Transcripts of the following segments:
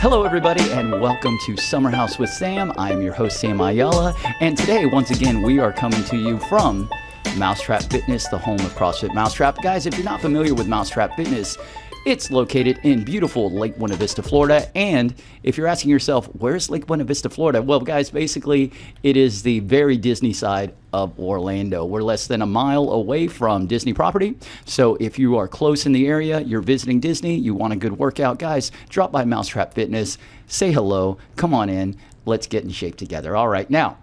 Hello, everybody, and welcome to Summer House with Sam. I am your host, Sam Ayala, and today, once again, we are coming to you from Mousetrap Fitness, the home of CrossFit Mousetrap. Guys, if you're not familiar with Mousetrap Fitness, it's located in beautiful Lake Buena Vista, Florida. And if you're asking yourself, where's Lake Buena Vista, Florida? Well, guys, basically, it is the very Disney side of Orlando. We're less than a mile away from Disney property. So if you are close in the area, you're visiting Disney, you want a good workout, guys, drop by Mousetrap Fitness, say hello, come on in, let's get in shape together. All right, now,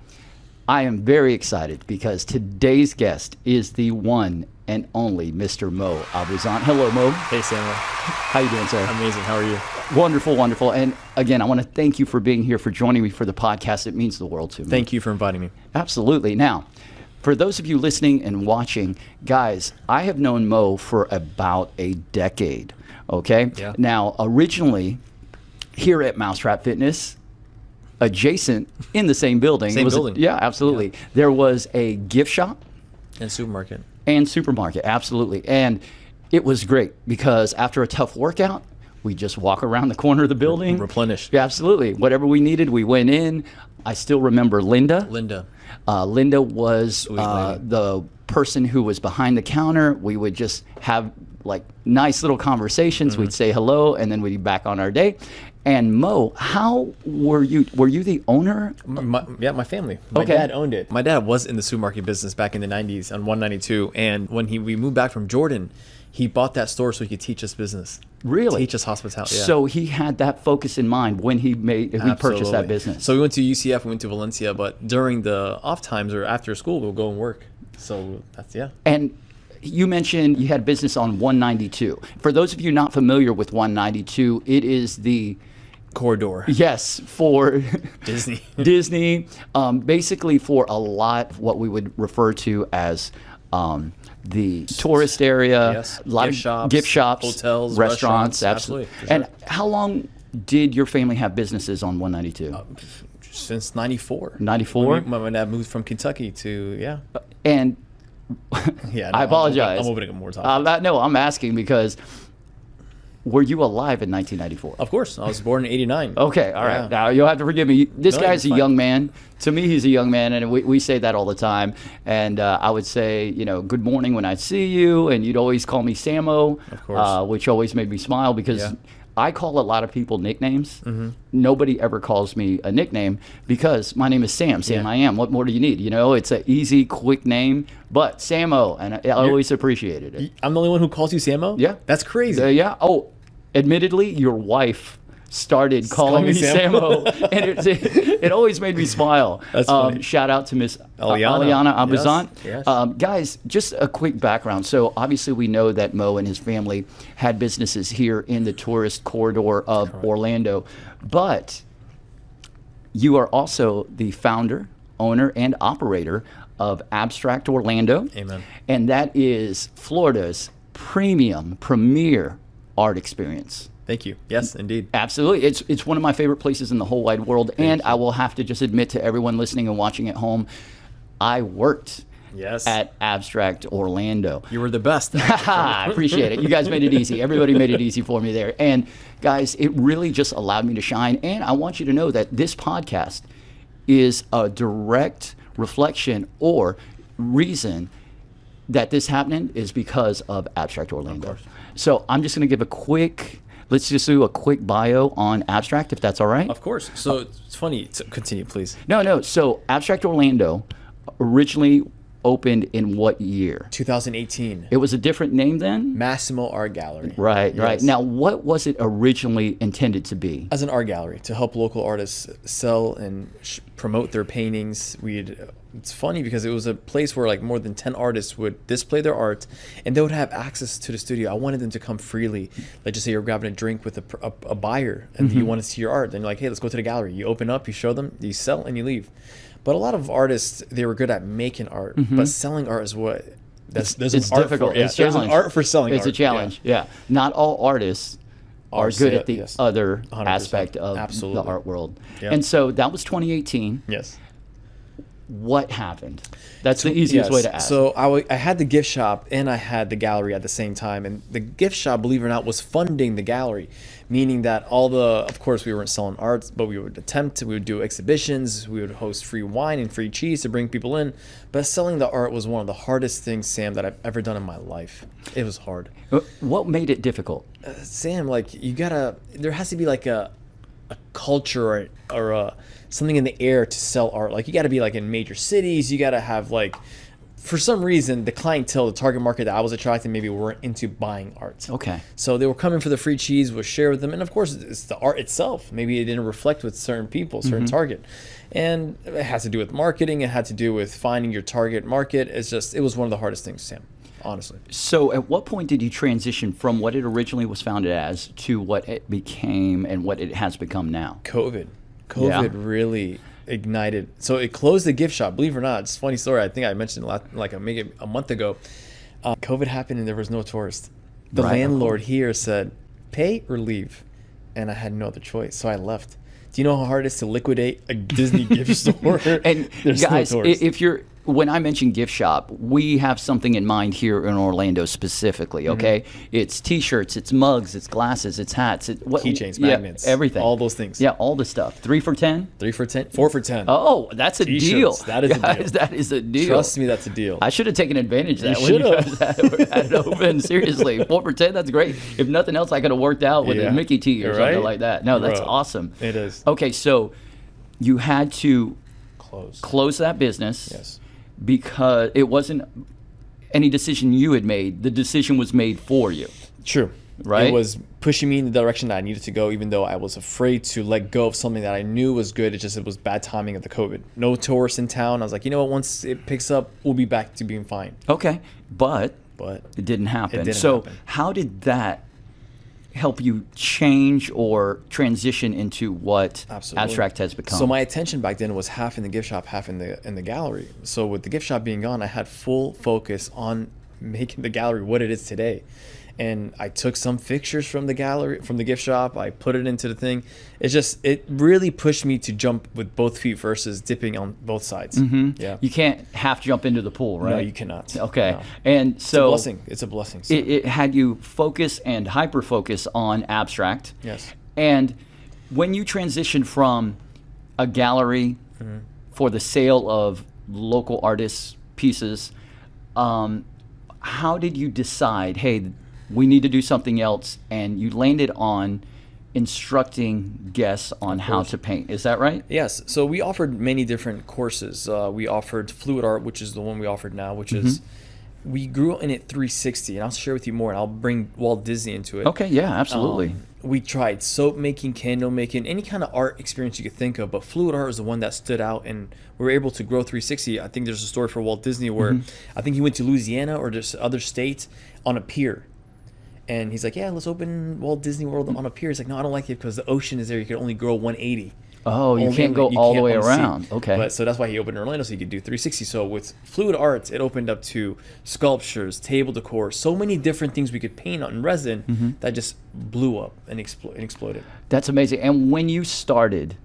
I am very excited because today's guest is the one and only Mr. Moe Abuzant. Hello, Moe. Hey, Samuel. How you doing, sir? Amazing. How are you? Wonderful, wonderful. And again, I want to thank you for being here, for joining me for the podcast. It means the world to me. Thank you for inviting me. Absolutely. Now, for those of you listening and watching, guys, I have known Moe for about a decade, okay? Yeah. Now, originally, here at Mousetrap Fitness, adjacent in the same building. Same building. Yeah, absolutely. Yeah. There was a gift shop. And supermarket. And supermarket, absolutely. And it was great because after a tough workout, we just walk around the corner of the building. Replenish. Yeah, absolutely. Whatever we needed, we went in. I still remember Linda. Linda Was the person who was behind the counter. We would just have like nice little conversations. Mm-hmm. We'd say hello, and then we'd be back on our day. And Moe, how were you? Were you the owner? My family. My dad owned it. My dad was in the supermarket business back in the 90s on 192. And when we moved back from Jordan, he bought that store so he could teach us business. Really? Teach us hospitality. Yeah. So he had that focus in mind when he purchased that business. So we went to UCF, we went to Valencia, but during the off times or after school, we'll go and work. So that's, yeah. And you mentioned you had business on 192. For those of you not familiar with 192, it is the corridor. Yes, for Disney. Disney, basically for a lot of what we would refer to as the tourist area, yes. A lot of gift shops, hotels, restaurants. Absolutely. Sure. And how long did your family have businesses on 192? Since 94. 94? My dad moved from Kentucky to, yeah. And yeah, no, I apologize. I'm opening up more time. No, I'm asking because were you alive in 1994? Of course. I was born in 89. Okay, all right. Now, you'll have to forgive me. This guy's a young man. To me, he's a young man, and we say that all the time. And I would say, good morning when I see you, and you'd always call me Samo, of course. Which always made me smile because I call a lot of people nicknames. Mm-hmm. Nobody ever calls me a nickname because my name is Sam. Sam, I am. What more do you need? It's an easy, quick name, but Samo, and I always appreciated it. I'm the only one who calls you Samo? Yeah. That's crazy. Yeah. Oh, admittedly, your wife started calling me Samo, and it always made me smile. That's funny. Shout out to Miss Ayala Abuzant. Yes. Guys, just a quick background. So obviously we know that Moe and his family had businesses here in the tourist corridor of Orlando, but you are also the founder, owner, and operator of Abstract Orlando. Amen. And that is Florida's premier art experience. Thank you. Yes, indeed. Absolutely. It's one of my favorite places in the whole wide world. And I will have to just admit to everyone listening and watching at home, I worked at Abstract Orlando. You were the best. I appreciate it. You guys made it easy. Everybody made it easy for me there. And guys, it really just allowed me to shine. And I want you to know that this podcast is a direct reflection or reason that this happening is because of Abstract Orlando. Of course. So I'm just going to give let's just do a quick bio on Abstract, if that's all right. Of course. So it's funny. Continue, please. No. So Abstract Orlando originally opened in what year? 2018. It was a different name then? Massimo Art Gallery. Right. Now, what was it originally intended to be? As an art gallery, to help local artists sell and promote their paintings. It's funny because it was a place where like more than 10 artists would display their art and they would have access to the studio. I wanted them to come freely. Like just say you're grabbing a drink with a buyer and you want to see your art. Then you're like, hey, let's go to the gallery. You open up, you show them, you sell, and you leave. But a lot of artists, they were good at making art, but selling art is there's difficult. There's an art for selling art. It's a challenge. Yeah. Not all artists are good at the other 100%. Aspect of the art world. Yeah. And so that was 2018. Yes. what happened? That's the easiest way to ask. So I had the gift shop and I had the gallery at the same time. And the gift shop, believe it or not, was funding the gallery, meaning that of course, we weren't selling art, but we would do exhibitions, we would host free wine and free cheese to bring people in. But selling the art was one of the hardest things, Sam, that I've ever done in my life. It was hard. What made it difficult? Sam, like there has to be like a culture or something in the air to sell art. Like you got to be like in major cities. You got to have like, for some reason, the clientele, the target market that I was attracting, maybe weren't into buying art. Okay. So they were coming for the free cheese, we'll share with them. And of course, it's the art itself. Maybe it didn't reflect with certain people, certain target. And it has to do with marketing. It had to do with finding your target market. It was one of the hardest things, Sam, honestly. So at what point did you transition from what it originally was founded as to what it became and what it has become now? COVID really ignited. So it closed the gift shop. Believe it or not, it's a funny story. I think I mentioned maybe a month ago. COVID happened and there was no tourists. The landlord here said, pay or leave. And I had no other choice. So I left. Do you know how hard it is to liquidate a Disney gift store? And there's guys, no tourists. When I mention gift shop, we have something in mind here in Orlando specifically, okay? It's T-shirts, it's mugs, it's glasses, it's hats. Keychains, magnets. Everything. All those things. Yeah, all the stuff. 3 for $10? 3 for 10? 4 for 10. Oh, that's a deal. That is a deal. That is a deal. Trust me, that's a deal. I should have taken advantage of that. You should have. Had it open. Seriously, 4 for 10, that's great. If nothing else, I could have worked out with a Mickey tee or something like that. No, that's awesome. It is. Okay, so you had to close that business. Yes. Because it wasn't any decision you had made. The decision was made for you. True. Right? It was pushing me in the direction that I needed to go, even though I was afraid to let go of something that I knew was good. It was bad timing of the COVID. No tourists in town. I was like, you know what? Once it picks up, we'll be back to being fine. Okay. But it didn't happen. How did that help you change or transition into what Abstract has become? So my attention back then was half in the gift shop, half in the gallery. So with the gift shop being gone, I had full focus on making the gallery what it is today. And I took some fixtures from the gallery, from the gift shop. I put it into the thing. It really pushed me to jump with both feet versus dipping on both sides. Yeah. You can't half jump into the pool, right? No, you cannot. Okay. No. And so it's a blessing. It had you focus and hyper focus on Abstract. Yes. And when you transitioned from a gallery for the sale of local artists' pieces, how did you decide, hey, we need to do something else, and you landed on instructing guests on how to paint? Is that right? Yes. So we offered many different courses. We offered fluid art, which is the one we offered now, which is, we grew in it 360, and I'll share with you more, and I'll bring Walt Disney into it. Okay, yeah, absolutely. We tried soap making, candle making, any kind of art experience you could think of, but fluid art is the one that stood out, and we were able to grow 360. I think there's a story for Walt Disney where I think he went to Louisiana or just other states on a pier. And he's like, yeah, let's open Walt Disney World on a pier. He's like, no, I don't like it because the ocean is there. You can only grow 180. Oh, you can't go all the way around. Okay. But so that's why he opened in Orlando, so he could do 360. So with fluid arts, it opened up to sculptures, table decor, so many different things we could paint on resin that just blew up and exploded. That's amazing. And when you started,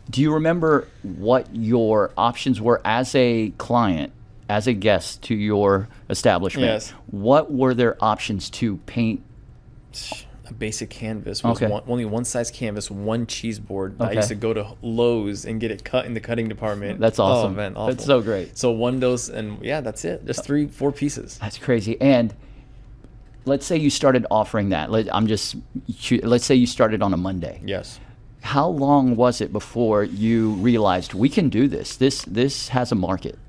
do you remember what your options were as a client, as a guest to your establishment? Yes. What were their options to paint? A basic canvas was only one size canvas, one cheese board. I used to go to Lowe's and get it cut in the cutting department. That's awesome. Oh, man, awful. That's so great. So one of those, and yeah, that's it. Just 3-4 pieces. That's crazy. And let's say you started offering that. Let's say you started on a Monday. Yes. How long was it before you realized we can do this? This has a market.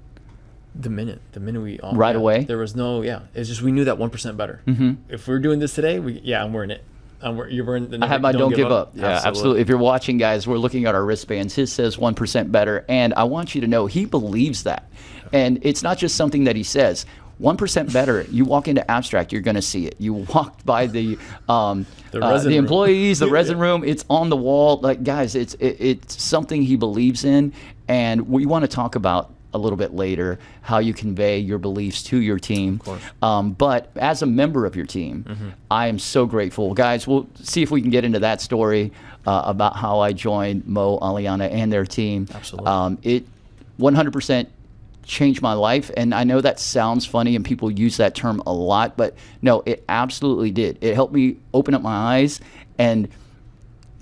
The minute we right away. There was no It's just we knew that 1% better. If we're doing this today, we're in it. You're in the. I have my don't give up. Yeah, absolutely. If you're watching, guys, we're looking at our wristbands. His says 1% better, and I want you to know he believes that, and it's not just something that he says. 1% better. You walk into Abstract, you're going to see it. You walk by the employees, the resin room. It's on the wall. Like, guys, it's something he believes in, and we want to talk about a little bit later how you convey your beliefs to your team. Of course. But as a member of your team, I am so grateful. Guys, we'll see if we can get into that story about how I joined Moe, Ayala, and their team. Absolutely. It 100% changed my life. And I know that sounds funny and people use that term a lot, but no, it absolutely did. It helped me open up my eyes and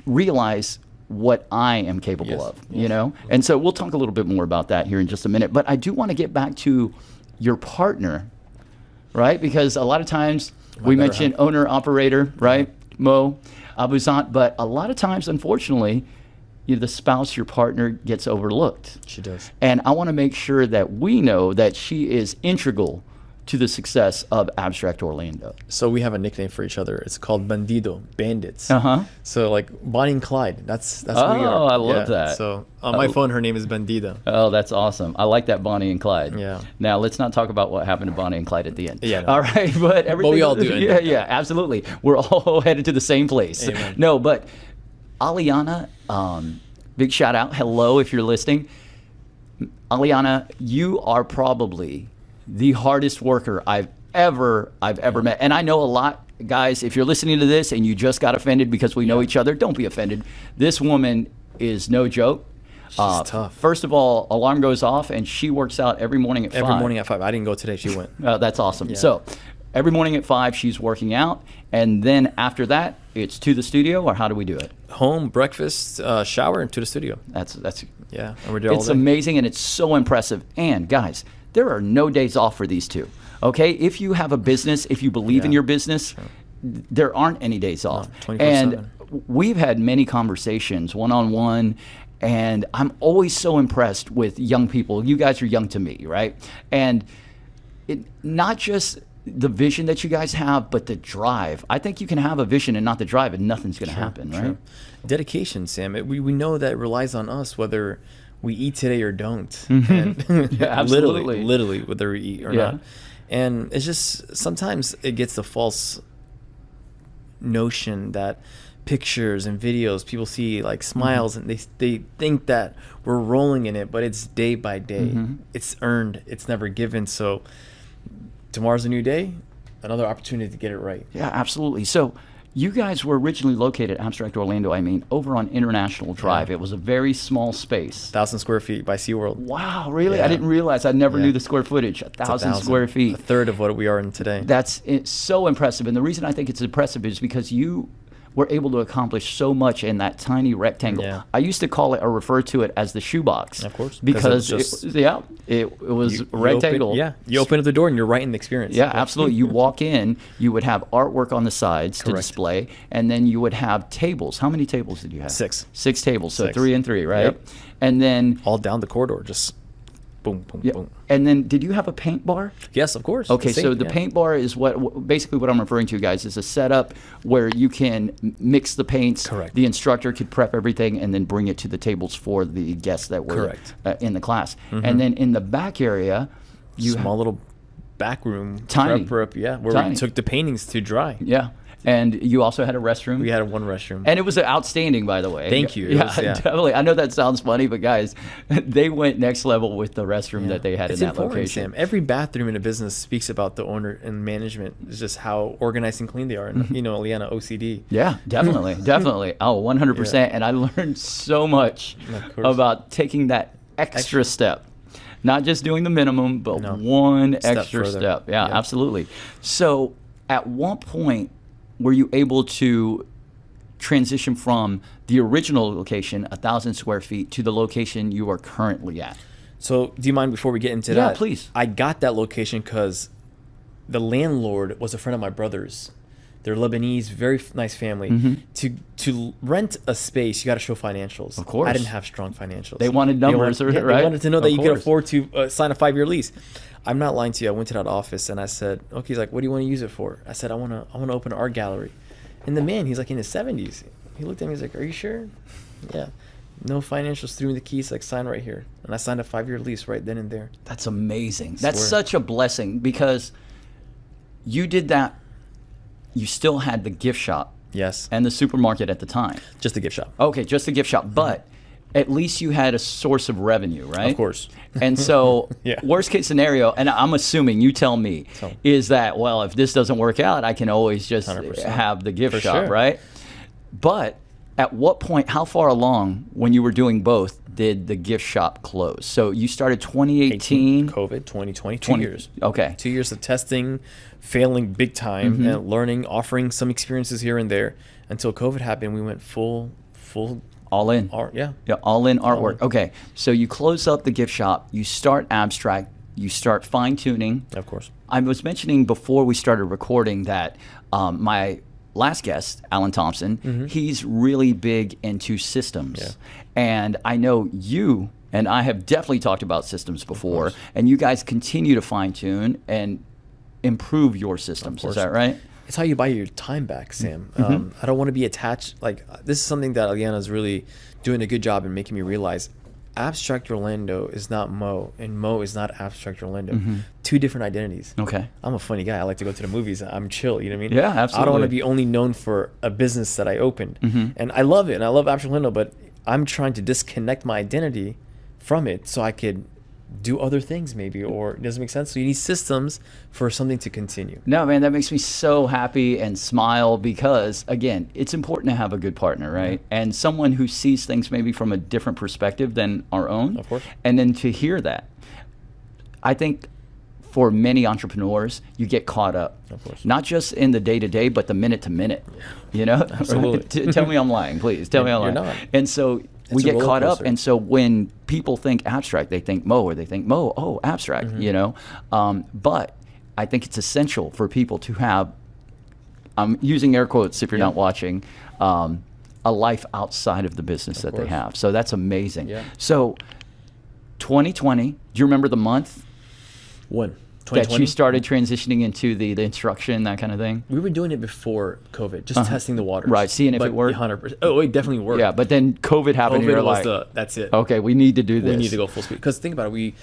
realize what I am capable of, you know? And so we'll talk a little bit more about that here in just a minute. But I do want to get back to your partner, right? Because a lot of times we mention owner, operator, right? Moe Abuzant, but a lot of times, unfortunately, the spouse, your partner, gets overlooked. She does. And I want to make sure that we know that she is integral to the success of Abstract Orlando. So we have a nickname for each other. It's called Bandido, bandits. Uh-huh. So like Bonnie and Clyde. That's who we are. Oh, I love that. So on my phone, her name is Bandida. Oh, that's awesome. I like that, Bonnie and Clyde. Yeah. Now, let's not talk about what happened to Bonnie and Clyde at the end. Yeah. No. All right, but everything. But we all do. Yeah, absolutely. We're all headed to the same place. Amen. No, but Aliana, big shout out. Hello, if you're listening. Aliana, you are probably the hardest worker I've ever met. And I know a lot, guys, if you're listening to this and you just got offended because we know each other, don't be offended. This woman is no joke. She's tough. First of all, alarm goes off and she works out every morning at 5. Every morning at 5. I didn't go today. She went. That's awesome. Yeah. So every morning at 5, she's working out. And then after that, it's to the studio, or how do we do it? Home, breakfast, shower, and to the studio. That's Yeah. And we're there all It's day. amazing, and it's so impressive. And guys, there are no days off for these two. Okay, if you have a business, if you believe in your business, there aren't any days off. 24/7. And we've had many conversations one-on-one, and I'm always so impressed with young people. You guys are young to me, right? And not just the vision that you guys have, but the drive. I think you can have a vision and not the drive, and nothing's going to happen, right? Dedication, Sam. We know that it relies on us whether we eat today or don't. Mm-hmm. And Yeah, absolutely. literally, whether we eat or not. And it's just, sometimes it gets the false notion that pictures and videos, people see like smiles and they think that we're rolling in it, but it's day by day. It's earned, it's never given. So tomorrow's a new day, another opportunity to get it right. Yeah, absolutely. So you guys were originally located, Abstract Orlando, over on International Drive. It was a very small space. 1,000 square feet by SeaWorld. Wow, really? Yeah. I didn't realize. I never knew the square footage. 1,000 square feet. A third of what we are in today. It's so impressive. And the reason I think it's impressive is because you were able to accomplish so much in that tiny rectangle. Yeah. I used to call it or refer to it as the shoebox. Of course. Because it was rectangle. You open up the door and you're right in the experience. Yeah, absolutely. You walk in, you would have artwork on the sides to Correct. display, and then you would have tables. How many tables did you have? 6. 6 tables, so 6. 3 and 3, right? Yep. And then All down the corridor, just boom, boom, boom. And then did you have a paint bar? Yes, of course. Okay, Same, so the paint bar is basically what I'm referring to, guys, is a setup where you can mix the paints. Correct. The instructor could prep everything and then bring it to the tables for the guests that were in the class. And then in the back area, small little back room. Tiny. Where we took the paintings to dry. Yeah. And you also had a restroom. We had one restroom. And it was outstanding, by the way. Thank you. Yeah, definitely. I know that sounds funny, but guys, they went next level with the restroom that they had in that location. Sam. Every bathroom in a business speaks about the owner and management. It's just how organized and clean they are. And, Liana, OCD. Yeah, definitely. Definitely. Oh, 100%. Yeah. And I learned so much about taking that extra step. Not just doing the minimum, but one extra step. Yeah, absolutely. So at one point, were you able to transition from the original location, 1,000 square feet, to the location you are currently at? So do you mind before we get into that? Yeah, please. I got that location because the landlord was a friend of my brother's. They're Lebanese, very nice family. To rent a space, you got to show financials. Of course. I didn't have strong financials. They wanted numbers, right? They wanted to know that you could afford to sign a 5-year lease. I'm not lying to you. I went to that office and I said, okay, he's like, what do you want to use it for? I said, I want to open an art gallery. And the man, he's like in his 70s. He looked at me, he's like, are you sure? Yeah. No financials, threw me the keys, like sign right here. And I signed a 5-year lease right then and there. That's amazing. That's such a blessing because you did that. You still had the gift shop. Yes. And the supermarket at the time. Just the gift shop. Okay, just the gift shop. But at least you had a source of revenue, right? Of course. And so worst case scenario, and I'm assuming, you tell me, is that, well, if this doesn't work out, I can always just 100%. have the gift shop, right? But At what point, how far along when you were doing both did the gift shop close? So you started 2018. COVID, 2020, 2 years. Okay. 2 years of testing, failing big time, and learning, offering some experiences here and there until COVID happened. We went full All in. art. Yeah. Yeah, all in artwork. All in. Okay. So you close up the gift shop, you start abstract, you start fine tuning. Of course. I was mentioning before we started recording that my last guest, Alan Thompson, he's really big into systems. Yeah. And I know you and I have definitely talked about systems before, and you guys continue to fine tune and improve your systems. Is that right? It's how you buy your time back, Sam. I don't want to be attached. Like, this is something that Ayala is really doing a good job in making me realize. Abstract Orlando is not Moe, and Moe is not Abstract Orlando. Two different identities. Okay. I'm a funny guy. I like to go to the movies. I'm chill. You know what I mean? Yeah, absolutely. I don't want to be only known for a business that I opened. And I love it, and I love Abstract Orlando, but I'm trying to disconnect my identity from it so I could do other things maybe, or it doesn't make sense. So you need systems for something to continue. No, man, that makes me so happy and smile because, again, it's important to have a good partner, right? And someone who sees things maybe from a different perspective than our own. Of course. And then to hear that, I think for many entrepreneurs, you get caught up. Of course. Not just in the day-to-day, but the minute-to-minute, you know? Absolutely. Tell me I'm lying, please. Tell me I'm lying. You're not. And so we It's a get roller caught up, coaster. and so when people think abstract, they think Moe, or they think Moe, oh, abstract, you know? But I think it's essential for people to have, I'm using air quotes if you're not watching, a life outside of the business that they course. have. So that's amazing. Yeah. So 2020, do you remember the month When? that 2020? you started transitioning into the instruction, that kind of thing? We were doing it before COVID, just testing the waters. Right, seeing if But it worked. 100%. Oh, it definitely worked. Yeah, but then COVID happened and COVID you're was like, that's it. okay, we need to do this. We need to go full speed. Because think about it,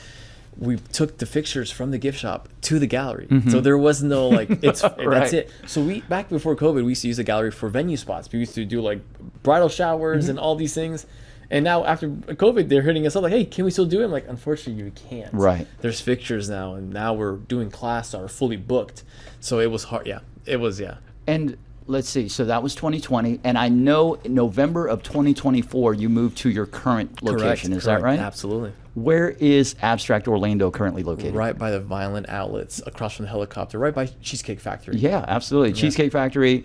we took the fixtures from the gift shop to the gallery. So there was no like, it's Right. that's it. So we, back before COVID, we used to use the gallery for venue spots. We used to do like bridal showers and all these things. And now after COVID, they're hitting us up like, hey, can we still do it? I'm like, unfortunately, you can't. Right. There's fixtures now, and now we're doing class that are fully booked. So it was hard. Yeah, it was, yeah. And let's see, so that was 2020, and I know in November of 2024 you moved to your current location. Is that right? Absolutely. Where is Abstract Orlando currently located? Right by the Violent Outlets, across from the helicopter, right by Cheesecake Factory. Yeah, absolutely. Cheesecake Factory,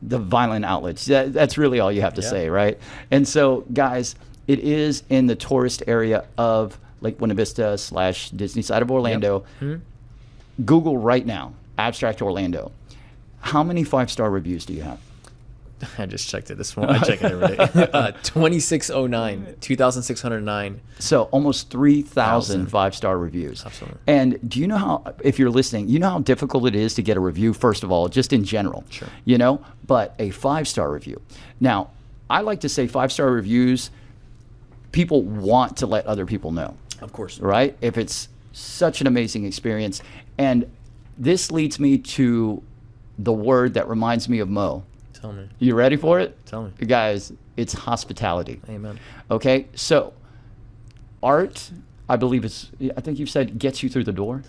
the Violent Outlets. That's really all you have to say, right? And so, guys, it is in the tourist area of Lake Buena Vista / Disney side of Orlando. Google right now, Abstract Orlando. How many 5-star reviews do you have? I just checked it this morning. I check it every day. 2609, 2,609. So almost 3,000 5-star reviews. Absolutely. And do you know how, if you're listening, you know how difficult it is to get a review, first of all, just in general? Sure. You know, but a 5-star review. Now, I like to say 5-star reviews, people want to let other people know. Of course. Right? If it's such an amazing experience. And this leads me to the word that reminds me of Moe. Tell me. You ready for it? Tell me. Guys, it's hospitality. Amen. Okay, so art, I believe I think you've said gets you through the door.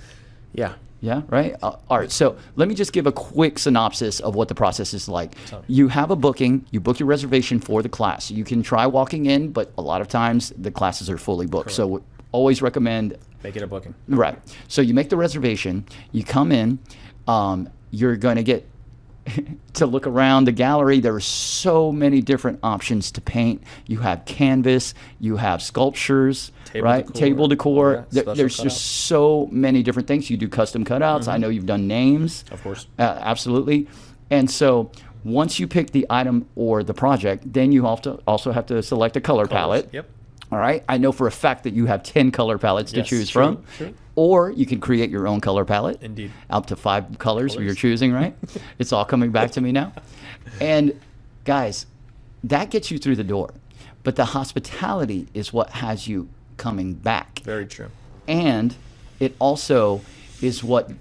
Yeah. Yeah, right? Art. So let me just give a quick synopsis of what the process is like. Tell me. You have a booking, you book your reservation for the class. You can try walking in, but a lot of times the classes are fully booked. Correct. So always recommend. Make it a booking. Right. So you make the reservation, you come in, you're going to get to look around the gallery. There are so many different options to paint. You have canvas, you have sculptures, right? Table decor. Yeah, There's special just so many different things. You do custom cutouts. I know you've done names. Of course. Absolutely. And so once you pick the item or the project, then you also have to select a color palette. Yep. All right. I know for a fact that you have 10 color palettes to Yes, choose true, from. true. Or you can create your own color palette. Indeed. Up to 5 colors you're choosing, right? It's all coming back to me now. And guys, that gets you through the door. But the hospitality is what has you coming back. Very true. And it also is what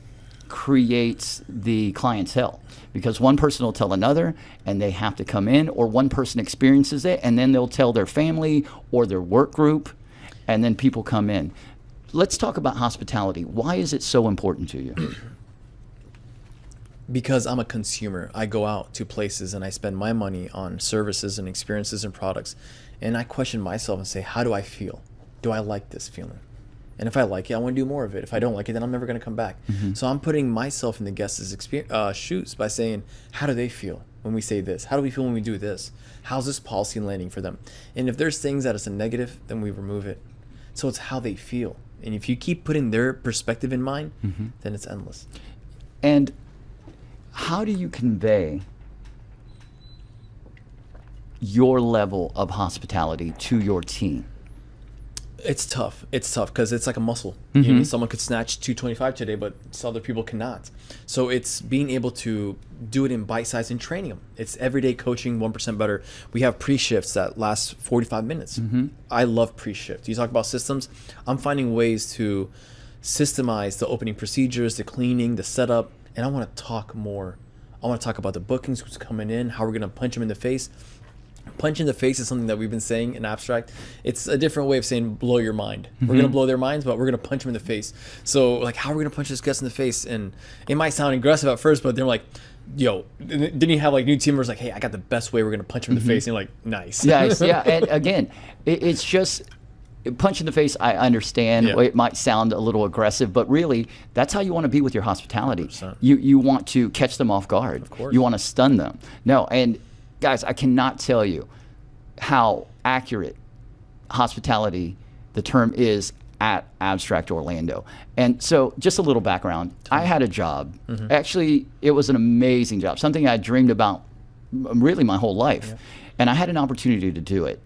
creates the clientele. Because one person will tell another and they have to come in, or one person experiences it and then they'll tell their family or their work group, and then people come in. Let's talk about hospitality. Why is it so important to you? Because I'm a consumer. I go out to places and I spend my money on services and experiences and products. And I question myself and say, how do I feel? Do I like this feeling? And if I like it, I want to do more of it. If I don't like it, then I'm never going to come back. So I'm putting myself in the guest's shoes by saying, how do they feel when we say this? How do we feel when we do this? How's this policy landing for them? And if there's things that is a negative, then we remove it. So it's how they feel. And if you keep putting their perspective in mind, then it's endless. And how do you convey your level of hospitality to your team? It's tough. It's tough because it's like a muscle. You know, someone could snatch 225 today, but some other people cannot. So it's being able to do it in bite size and training them. It's everyday coaching, 1% better. We have pre-shifts that last 45 minutes. I love pre-shift. You talk about systems. I'm finding ways to systemize the opening procedures, the cleaning, the setup, and I want to talk more. I want to talk about the bookings, who's coming in, how we're going to punch them in the face. Punch in the face is something that we've been saying in abstract. It's a different way of saying blow your mind. We're going to blow their minds, but we're going to punch them in the face. So like, how are we going to punch this guest in the face? And it might sound aggressive at first, but they're like, yo, didn't you have like new team members like, hey, I got the best way, we're going to punch him in the face. And you're like, nice. Nice, yeah. And again, it's just punch in the face. I understand it might sound a little aggressive, but really that's how you want to be with your hospitality. 100%. You want to catch them off guard. Of course. You want to stun them. No, and guys, I cannot tell you how accurate hospitality the term is at Abstract Orlando. And so just a little background. I had a job. Actually, it was an amazing job, something I dreamed about really my whole life. And I had an opportunity to do it.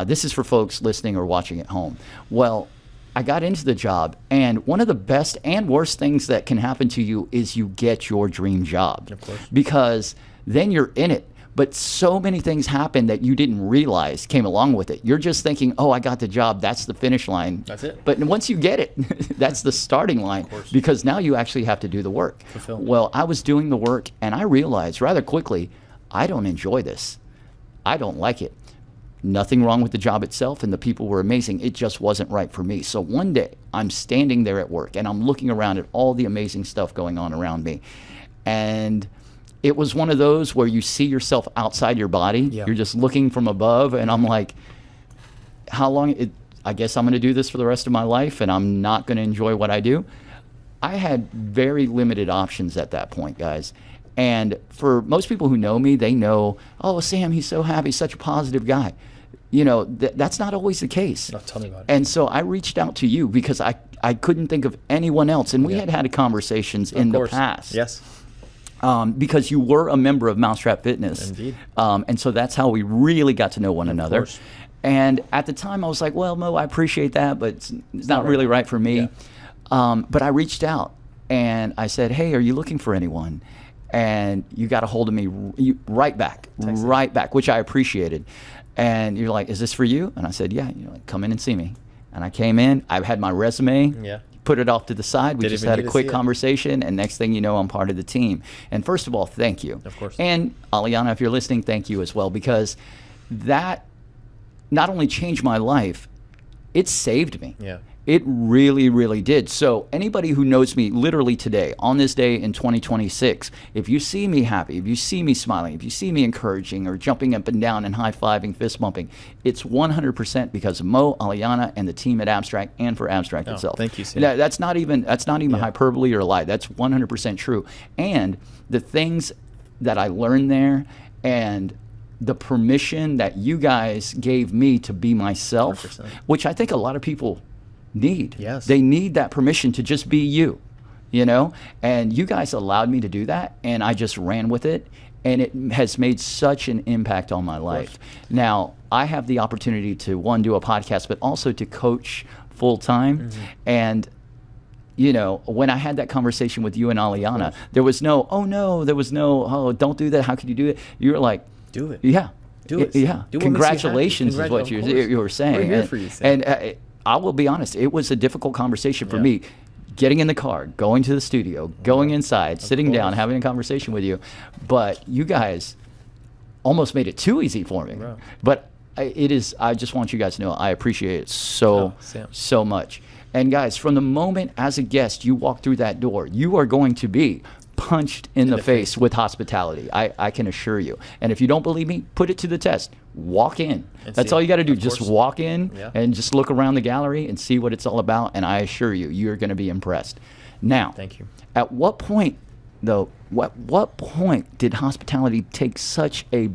This is for folks listening or watching at home. Well, I got into the job, and one of the best and worst things that can happen to you is you get your dream job. Of course. Because then you're in it. But so many things happen that you didn't realize came along with it. You're just thinking, oh, I got the job. That's the finish line. That's it. But once you get it, that's the starting line, because now you actually have to do the work. Fulfill. Well, I was doing the work, and I realized rather quickly, I don't enjoy this. I don't like it. Nothing wrong with the job itself, and the people were amazing. It just wasn't right for me. So one day, I'm standing there at work, and I'm looking around at all the amazing stuff going on around me. And it was one of those where you see yourself outside your body. You're just looking from above, and I'm like, how long? I guess I'm going to do this for the rest of my life, and I'm not going to enjoy what I do. I had very limited options at that point, guys. And for most people who know me, they know, oh, Sam, he's so happy, such a positive guy. You know, that's not always the case. No, tell me about it. And so I reached out to you because I couldn't think of anyone else. And we had conversations in the past. Yes. Because you were a member of Mousetrap Fitness. Indeed. And so that's how we really got to know one another. Course. And at the time I was like, well, Mo, I appreciate that, but it's not really right for me. But I reached out and I said, hey, are you looking for anyone? And you got a hold of me right back, which I appreciated. And you're like, is this for you? And I said, yeah. You're like, come in and see me. And I came in. I had my resume. Put it off to the side. We just had a quick conversation, and next thing you know, I'm part of the team. And first of all, thank you. Of course. And Aliana, if you're listening, thank you as well, because that not only changed my life, it saved me. It really, really did. So anybody who knows me literally today, on this day in 2026, if you see me happy, if you see me smiling, if you see me encouraging or jumping up and down and high-fiving, fist-bumping, it's 100% because of Mo, Aliana, and the team at Abstract and for Abstract itself. Thank you, Sam. That's not even hyperbole or a lie. That's 100% true. And the things that I learned there and the permission that you guys gave me to be myself, 100%. which I think a lot of people need. Yes. They need that permission to just be you, you know? And you guys allowed me to do that, and I just ran with it, and it has made such an impact on my life. Now, I have the opportunity to, one, do a podcast, but also to coach full-time. And, you know, when I had that conversation with you and Aliana, there was no, oh, don't do that, how could you do it? You were like, do it. Yeah. Do it. Yeah. Do Congratulations is what you were saying. We're here for you, Sam. And I will be honest, it was a difficult conversation for me. Getting in the car, going to the studio, going inside, sitting down, having a conversation with you. But you guys almost made it too easy for me. But it is, I just want you guys to know, I appreciate it so much. And guys, from the moment as a guest you walk through that door, you are going to be punched in the face with hospitality. I can assure you. And if you don't believe me, put it to the test. Walk in. That's all you got to do. Just walk in and just look around the gallery and see what it's all about. And I assure you, you're going to be impressed. Now, thank you. At what point, though, what point did hospitality take such a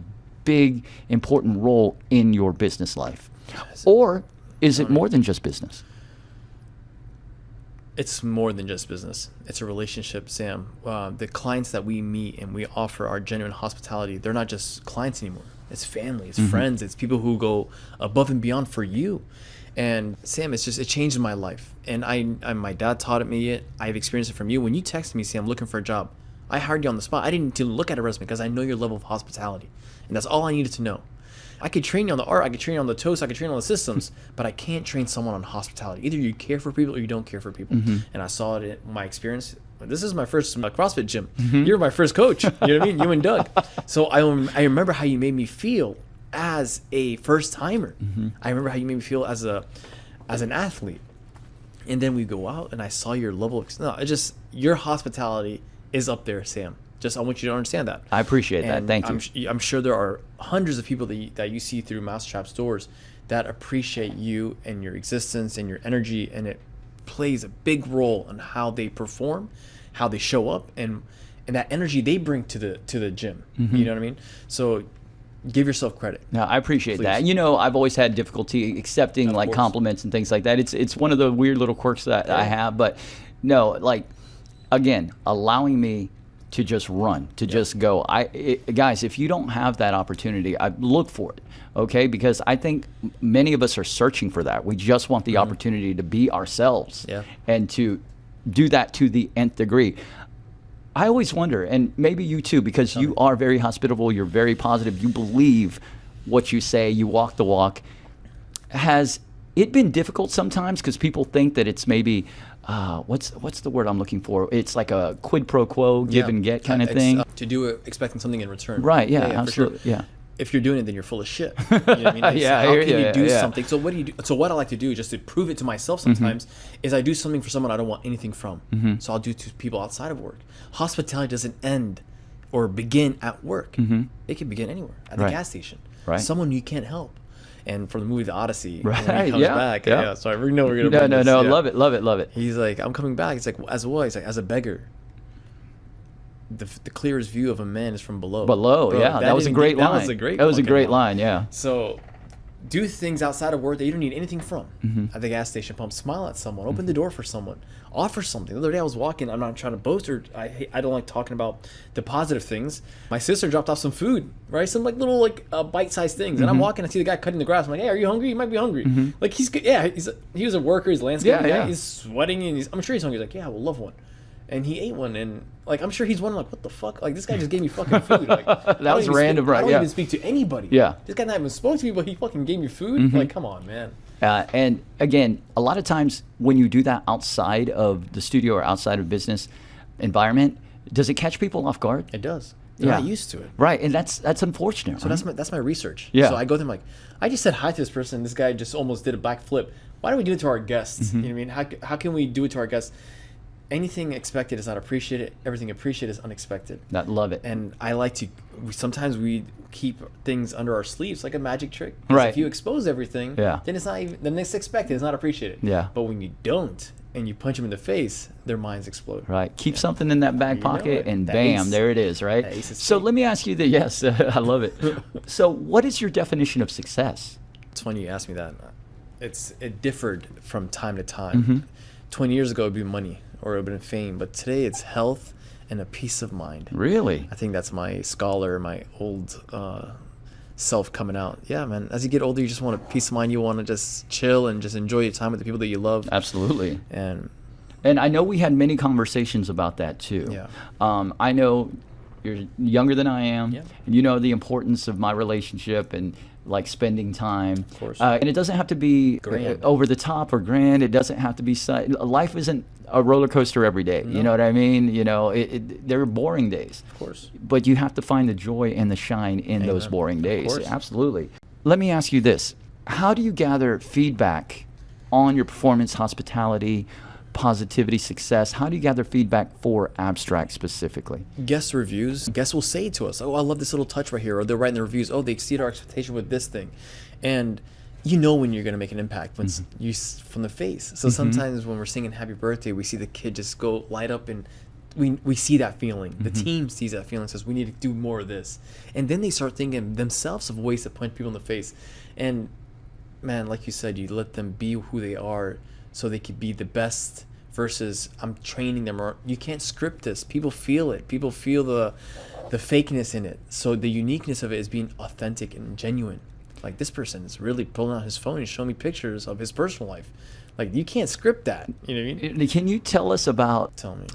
big, important role in your business life? Or is it more than just business? It's more than just business. It's a relationship, Sam. The clients that we meet and we offer our genuine hospitality, they're not just clients anymore. It's family, it's friends, it's people who go above and beyond for you. And Sam, it changed my life. And my dad taught it me. I've experienced it from you. When you texted me, Sam, looking for a job, I hired you on the spot. I didn't need to look at a resume because I know your level of hospitality. And that's all I needed to know. I could train you on the art, I could train you on the toast, I could train you on the systems, but I can't train someone on hospitality. Either you care for people or you don't care for people. And I saw it in my experience. This is my first CrossFit gym. You're my first coach. You know what I mean? You and Doug. So I remember how you made me feel as a first timer. I remember how you made me feel as an athlete. And then we go out and I saw your level of, your hospitality is up there, Sam. I want you to understand that. I appreciate that. Thank you. I'm sure there are hundreds of people that you see through Mousetrap's doors that appreciate you and your existence and your energy, and it plays a big role in how they perform, how they show up, and that energy they bring to the gym. You know what I mean? So give yourself credit. No, I appreciate that. You know, I've always had difficulty accepting like compliments and things like that. It's one of the weird little quirks that I have, but no, like again, allowing me to just run, to just go. Guys, if you don't have that opportunity, I look for it, okay? Because I think many of us are searching for that. We just want the opportunity to be ourselves and to do that to the nth degree. I always wonder, and maybe you too, because you are very hospitable, you're very positive, you believe what you say, you walk the walk. Has it been difficult sometimes because people think that it's maybe what's the word I'm looking for? It's like a quid pro quo, give and get kind of thing. To do it, expecting something in return. Right, yeah, absolutely. Sure. Yeah. If you're doing it, then you're full of shit. You know what I mean? How can you do something? So what do you do? So what I like to do, just to prove it to myself sometimes, is I do something for someone I don't want anything from. So I'll do it to people outside of work. Hospitality doesn't end or begin at work. It can begin anywhere, at the gas station. Right. Someone you can't help. And for the movie The Odyssey, right. when he comes back, so we know we're gonna. No, love it. He's like, I'm coming back. He's like, as what? He's like, as a beggar. The clearest view of a man is from below. Bro, that was a great line. That was a great line, yeah. So, do things outside of work that you don't need anything from. At the gas station pump, smile at someone, open the door for someone, offer something. The other day I was walking. I'm not trying to boast, or I don't like talking about the positive things. My sister dropped off some food, right? Some little bite-sized things, and I'm walking. I see the guy cutting the grass. I'm like, hey, are you hungry? You might be hungry. Like he was a worker. He's a landscaping guy. He's sweating, and I'm sure he's hungry. He's like, yeah, I will love one. And he ate one, and I'm sure he's wondering, what the fuck? This guy just gave me fucking food. That was random, right? I don't even speak to anybody. Yeah. This guy not even spoke to me, but he fucking gave me food. Come on, man. And again, a lot of times when you do that outside of the studio or outside of business environment, does it catch people off guard? It does. They're not used to it. Right, and that's unfortunate. So that's my research. Yeah. So I go to them I just said hi to this person. This guy just almost did a backflip. Why don't we do it to our guests? You know what I mean? How can we do it to our guests? Anything expected is not appreciated. Everything appreciated is unexpected. Love it. And I like to. Sometimes we keep things under our sleeves like a magic trick. Right. If you expose everything, then it's not even the next expected. It's not appreciated. Yeah. But when you don't, and you punch them in the face, their minds explode. Right. Keep something in that back pocket, and bam, there it is. Right. So let me ask you that. Yes, I love it. So, what is your definition of success? It's funny you asked me that. It differed from time to time. 20 years ago, it'd be money. Or it would have been fame, but today it's health and a peace of mind. Really? I think that's my scholar, my old self coming out. Yeah, man. As you get older, you just want a peace of mind. You want to just chill and just enjoy your time with the people that you love. Absolutely. And I know we had many conversations about that too. Yeah. I know you're younger than I am. Yeah. And you know the importance of my relationship and spending time. Of course. And it doesn't have to be over the top or grand. It doesn't have to be. Life isn't a roller coaster every day. No. You know what I mean? There are boring days. Of course. But you have to find the joy and the shine in those boring days. Of course. Absolutely. Let me ask you this. How do you gather feedback on your performance, hospitality, positivity, success. How do you gather feedback for abstract specifically? Guest reviews. Guests will say to us, "Oh, I love this little touch right here," or they're writing the reviews. "Oh, they exceed our expectation with this thing," and you know when you're going to make an impact when from the face. So sometimes when we're singing Happy Birthday, we see the kid just go light up, and we see that feeling. The team sees that feeling, says we need to do more of this, and then they start thinking themselves of ways to punch people in the face. And man, like you said, you let them be who they are so they could be the best, versus I'm training them. Or you can't script this. People feel it. People feel the fakeness in it. So the uniqueness of it is being authentic and genuine. Like, this person is really pulling out his phone and showing me pictures of his personal life. Like, you can't script that. You know what I mean? Can you tell us about Tell me.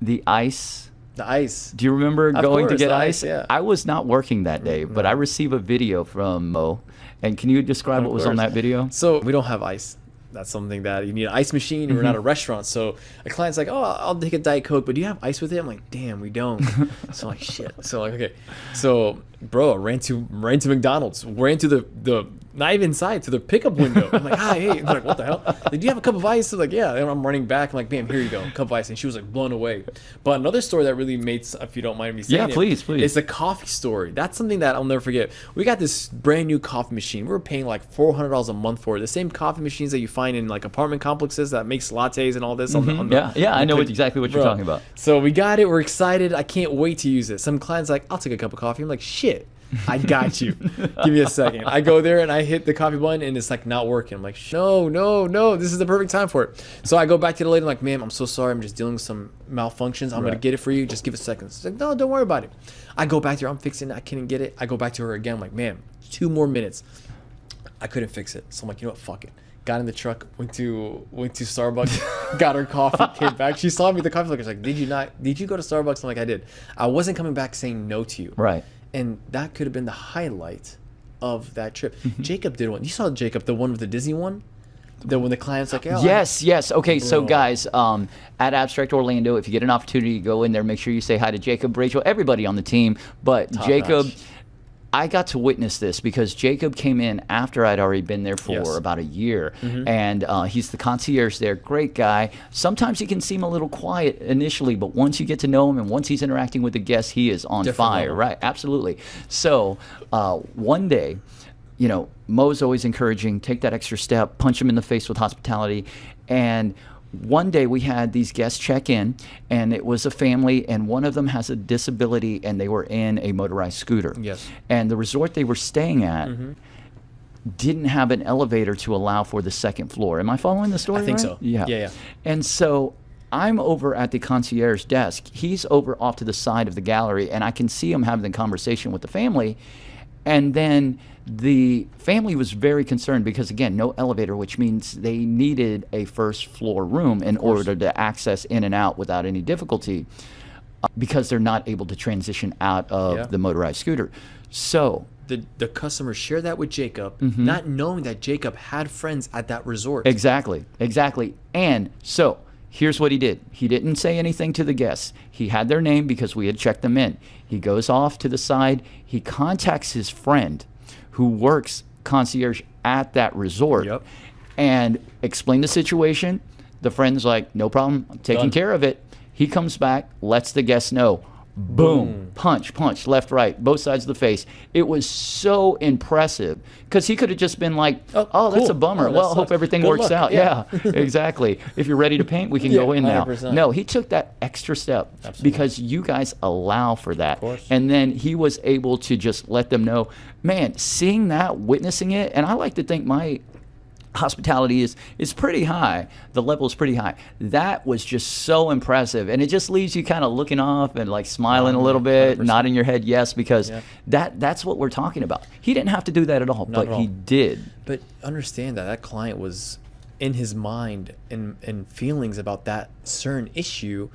the ice? The ice. Do you remember going to get ice? Yeah. I was not working that day, but I received a video from Moe. And can you describe what was on that video? So we don't have ice. That's something that you need an ice machine. We're not a restaurant. So a client's like, "Oh, I'll take a Diet Coke, but do you have ice with it?" I'm like, "Damn, we don't." So I'm like, shit. So like, okay. So bro, ran to McDonald's, ran to the not even inside, to the pickup window. I'm like, "Hi, hey." I'm like, "What the hell? Like, do you have a cup of ice?" So like, "Yeah." And I'm running back. I'm like, "Bam, here you go, cup of ice." And she was like blown away. But another story that really made, if you don't mind me saying please. It's the coffee story. That's something that I'll never forget. We got this brand new coffee machine. We were paying like $400 a month for it. The same coffee machines that you find in like apartment complexes that makes lattes and all this. I know exactly what you're talking about. So we got it. We're excited. I can't wait to use it. Some clients like, "I'll take a cup of coffee." I'm like, "Shit, I got you. Give me a second." I go there and I hit the coffee button and it's like not working. I'm like, no, this is the perfect time for it. So I go back to the lady. I'm like, "Ma'am, I'm so sorry. I'm just dealing with some malfunctions. I'm going to get it for you. Just give it a second." She's like, "No, don't worry about it." I go back there. I'm fixing it. I couldn't get it. I go back to her again. I'm like, "Ma'am, 2 more minutes." I couldn't fix it. So I'm like, "You know what? Fuck it." Got in the truck, went to Starbucks, got her coffee, came back. She saw me at the coffee locker. She's like, "Did you go to Starbucks?" I'm like, "I did." I wasn't coming back saying no to you. Right. And that could have been the highlight of that trip. Jacob did one. You saw Jacob, the one with the Disney one? When the client's like, "Oh, yes. Okay, so guys, at Abstract Orlando, if you get an opportunity to go in there, make sure you say hi to Jacob, Rachel, everybody on the team. But Top Jacob, notch. I got to witness this because Jacob came in after I'd already been there for about a year. And he's the concierge there. Great guy. Sometimes he can seem a little quiet initially, but once you get to know him and once he's interacting with the guests, he is on fire. Level. Right, absolutely. So one day, you know, Moe's always encouraging, take that extra step, punch him in the face with hospitality. And one day we had these guests check in, and it was a family, and one of them has a disability, and they were in a motorized scooter. Yes. And the resort they were staying at didn't have an elevator to allow for the second floor. Am I following the story? I think right? so. Yeah. Yeah. And so I'm over at the concierge desk. He's over off to the side of the gallery, and I can see him having the conversation with the family. And then the family was very concerned because, again, no elevator, which means they needed a first floor room in order to access in and out without any difficulty because they're not able to transition out of the motorized scooter. So the customer shared that with Jacob, not knowing that Jacob had friends at that resort. Exactly. And so here's what he did. He didn't say anything to the guests. He had their name because we had checked them in. He goes off to the side. He contacts his friend who works concierge at that resort and explain the situation. The friend's like, "No problem, I'm taking care of it." He comes back, lets the guests know. Boom, punch, left, right, both sides of the face. It was so impressive because he could have just been like, oh, that's a bummer. Well, I hope everything works out. Yeah, exactly. If you're ready to paint, we can go in now. 100%. No, he took that extra step because you guys allow for that. Of course. And then he was able to just let them know, man, seeing that, witnessing it, and I like to think my hospitality is pretty high. The level is pretty high. That was just so impressive, and it just leaves you kind of looking off and like smiling a little bit, 100%. nodding your head yes, because that's what we're talking about. He didn't have to do that at all, but he did. But understand that client was in his mind and feelings about that certain issue,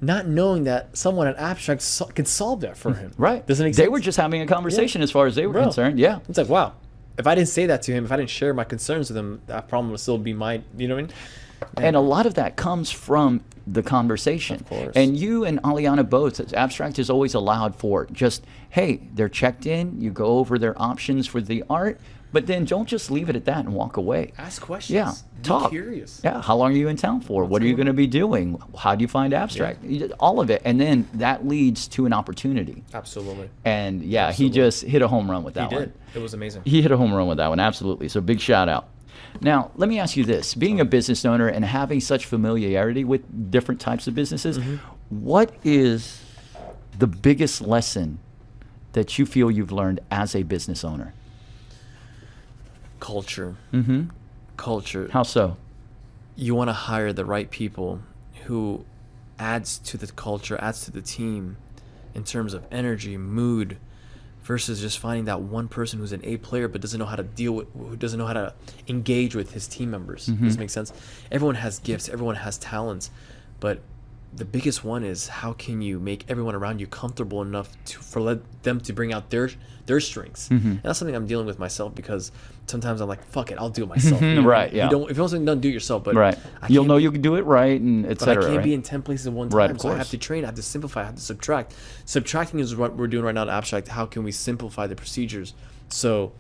not knowing that someone at Abstract could solve that for him. Right. Doesn't it make sense? They were just having a conversation as far as they were concerned. Yeah. It's like, wow. If I didn't say that to him, if I didn't share my concerns with him, that problem would still be mine. You know what I mean? And a lot of that comes from the conversation. Of course. And you and Aliana both, Abstract is always allowed for just, hey, they're checked in, you go over their options for the art, But then don't just leave it at that and walk away. Ask questions. Yeah, Be curious. Yeah, how long are you in town for? What are you going to be doing? How do you find abstract? All of it, and then that leads to an opportunity. Absolutely. And yeah, he just hit a home run with that one. He did. It was amazing. He hit a home run with that one, absolutely. So big shout out. Now, let me ask you this. Being a business owner and having such familiarity with different types of businesses, what is the biggest lesson that you feel you've learned as a business owner? Culture. Mm-hmm. Culture. How so? You want to hire the right people who adds to the culture, adds to the team in terms of energy, mood, versus just finding that one person who's an A player but doesn't know how to deal with, who doesn't know how to engage with his team members. Does this make sense? Everyone has gifts, everyone has talents, but the biggest one is how can you make everyone around you comfortable enough for them to bring out their strengths. And that's something I'm dealing with myself, because sometimes I'm like, fuck it, I'll do it myself. Right, yeah. If you want something done, do it yourself. But right. You'll know you can do it right, and et but cetera. I can't right? be in 10 places at one time. Right, of so I have course. to train, I have to simplify, I have to subtract. Subtracting is what we're doing right now at Abstract. How can we simplify the procedures so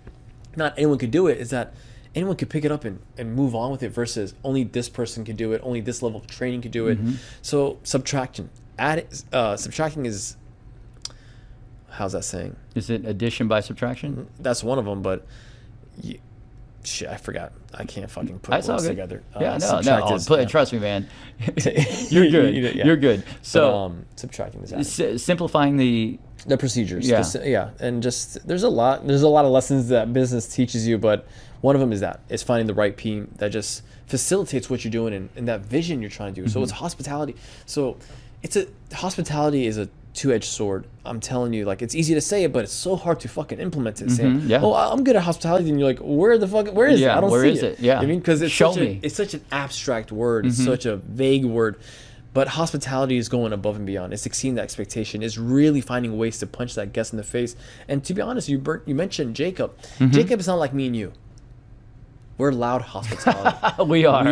not anyone could do it? Is that anyone could pick it up and move on with it, versus only this person could do it, only this level of training could do it. So subtraction. Subtracting is, how's that saying? Is it addition by subtraction? That's one of them, but shit, I forgot. I can't fucking put That's all words good. together. Yeah, Subtract is- trust me, man. You're good. You're good. So subtracting is adding. simplifying the procedures. Yeah. And just there's a lot of lessons that business teaches you, but one of them is finding the right team that just facilitates what you're doing and that vision you're trying to do. So it's hospitality. So hospitality is a two-edged sword. I'm telling you, like, it's easy to say it, but it's so hard to fucking implement it. Saying, yeah. oh, I'm good at hospitality, and you're like, where is it? I don't where see is it. it? Yeah. I mean, because Show me. It's such an abstract word. It's such a vague word. But hospitality is going above and beyond. It's exceeding the expectation. It's really finding ways to punch that guest in the face. And to be honest, you mentioned Jacob. Jacob is not like me and you. We're loud hospitality. We are.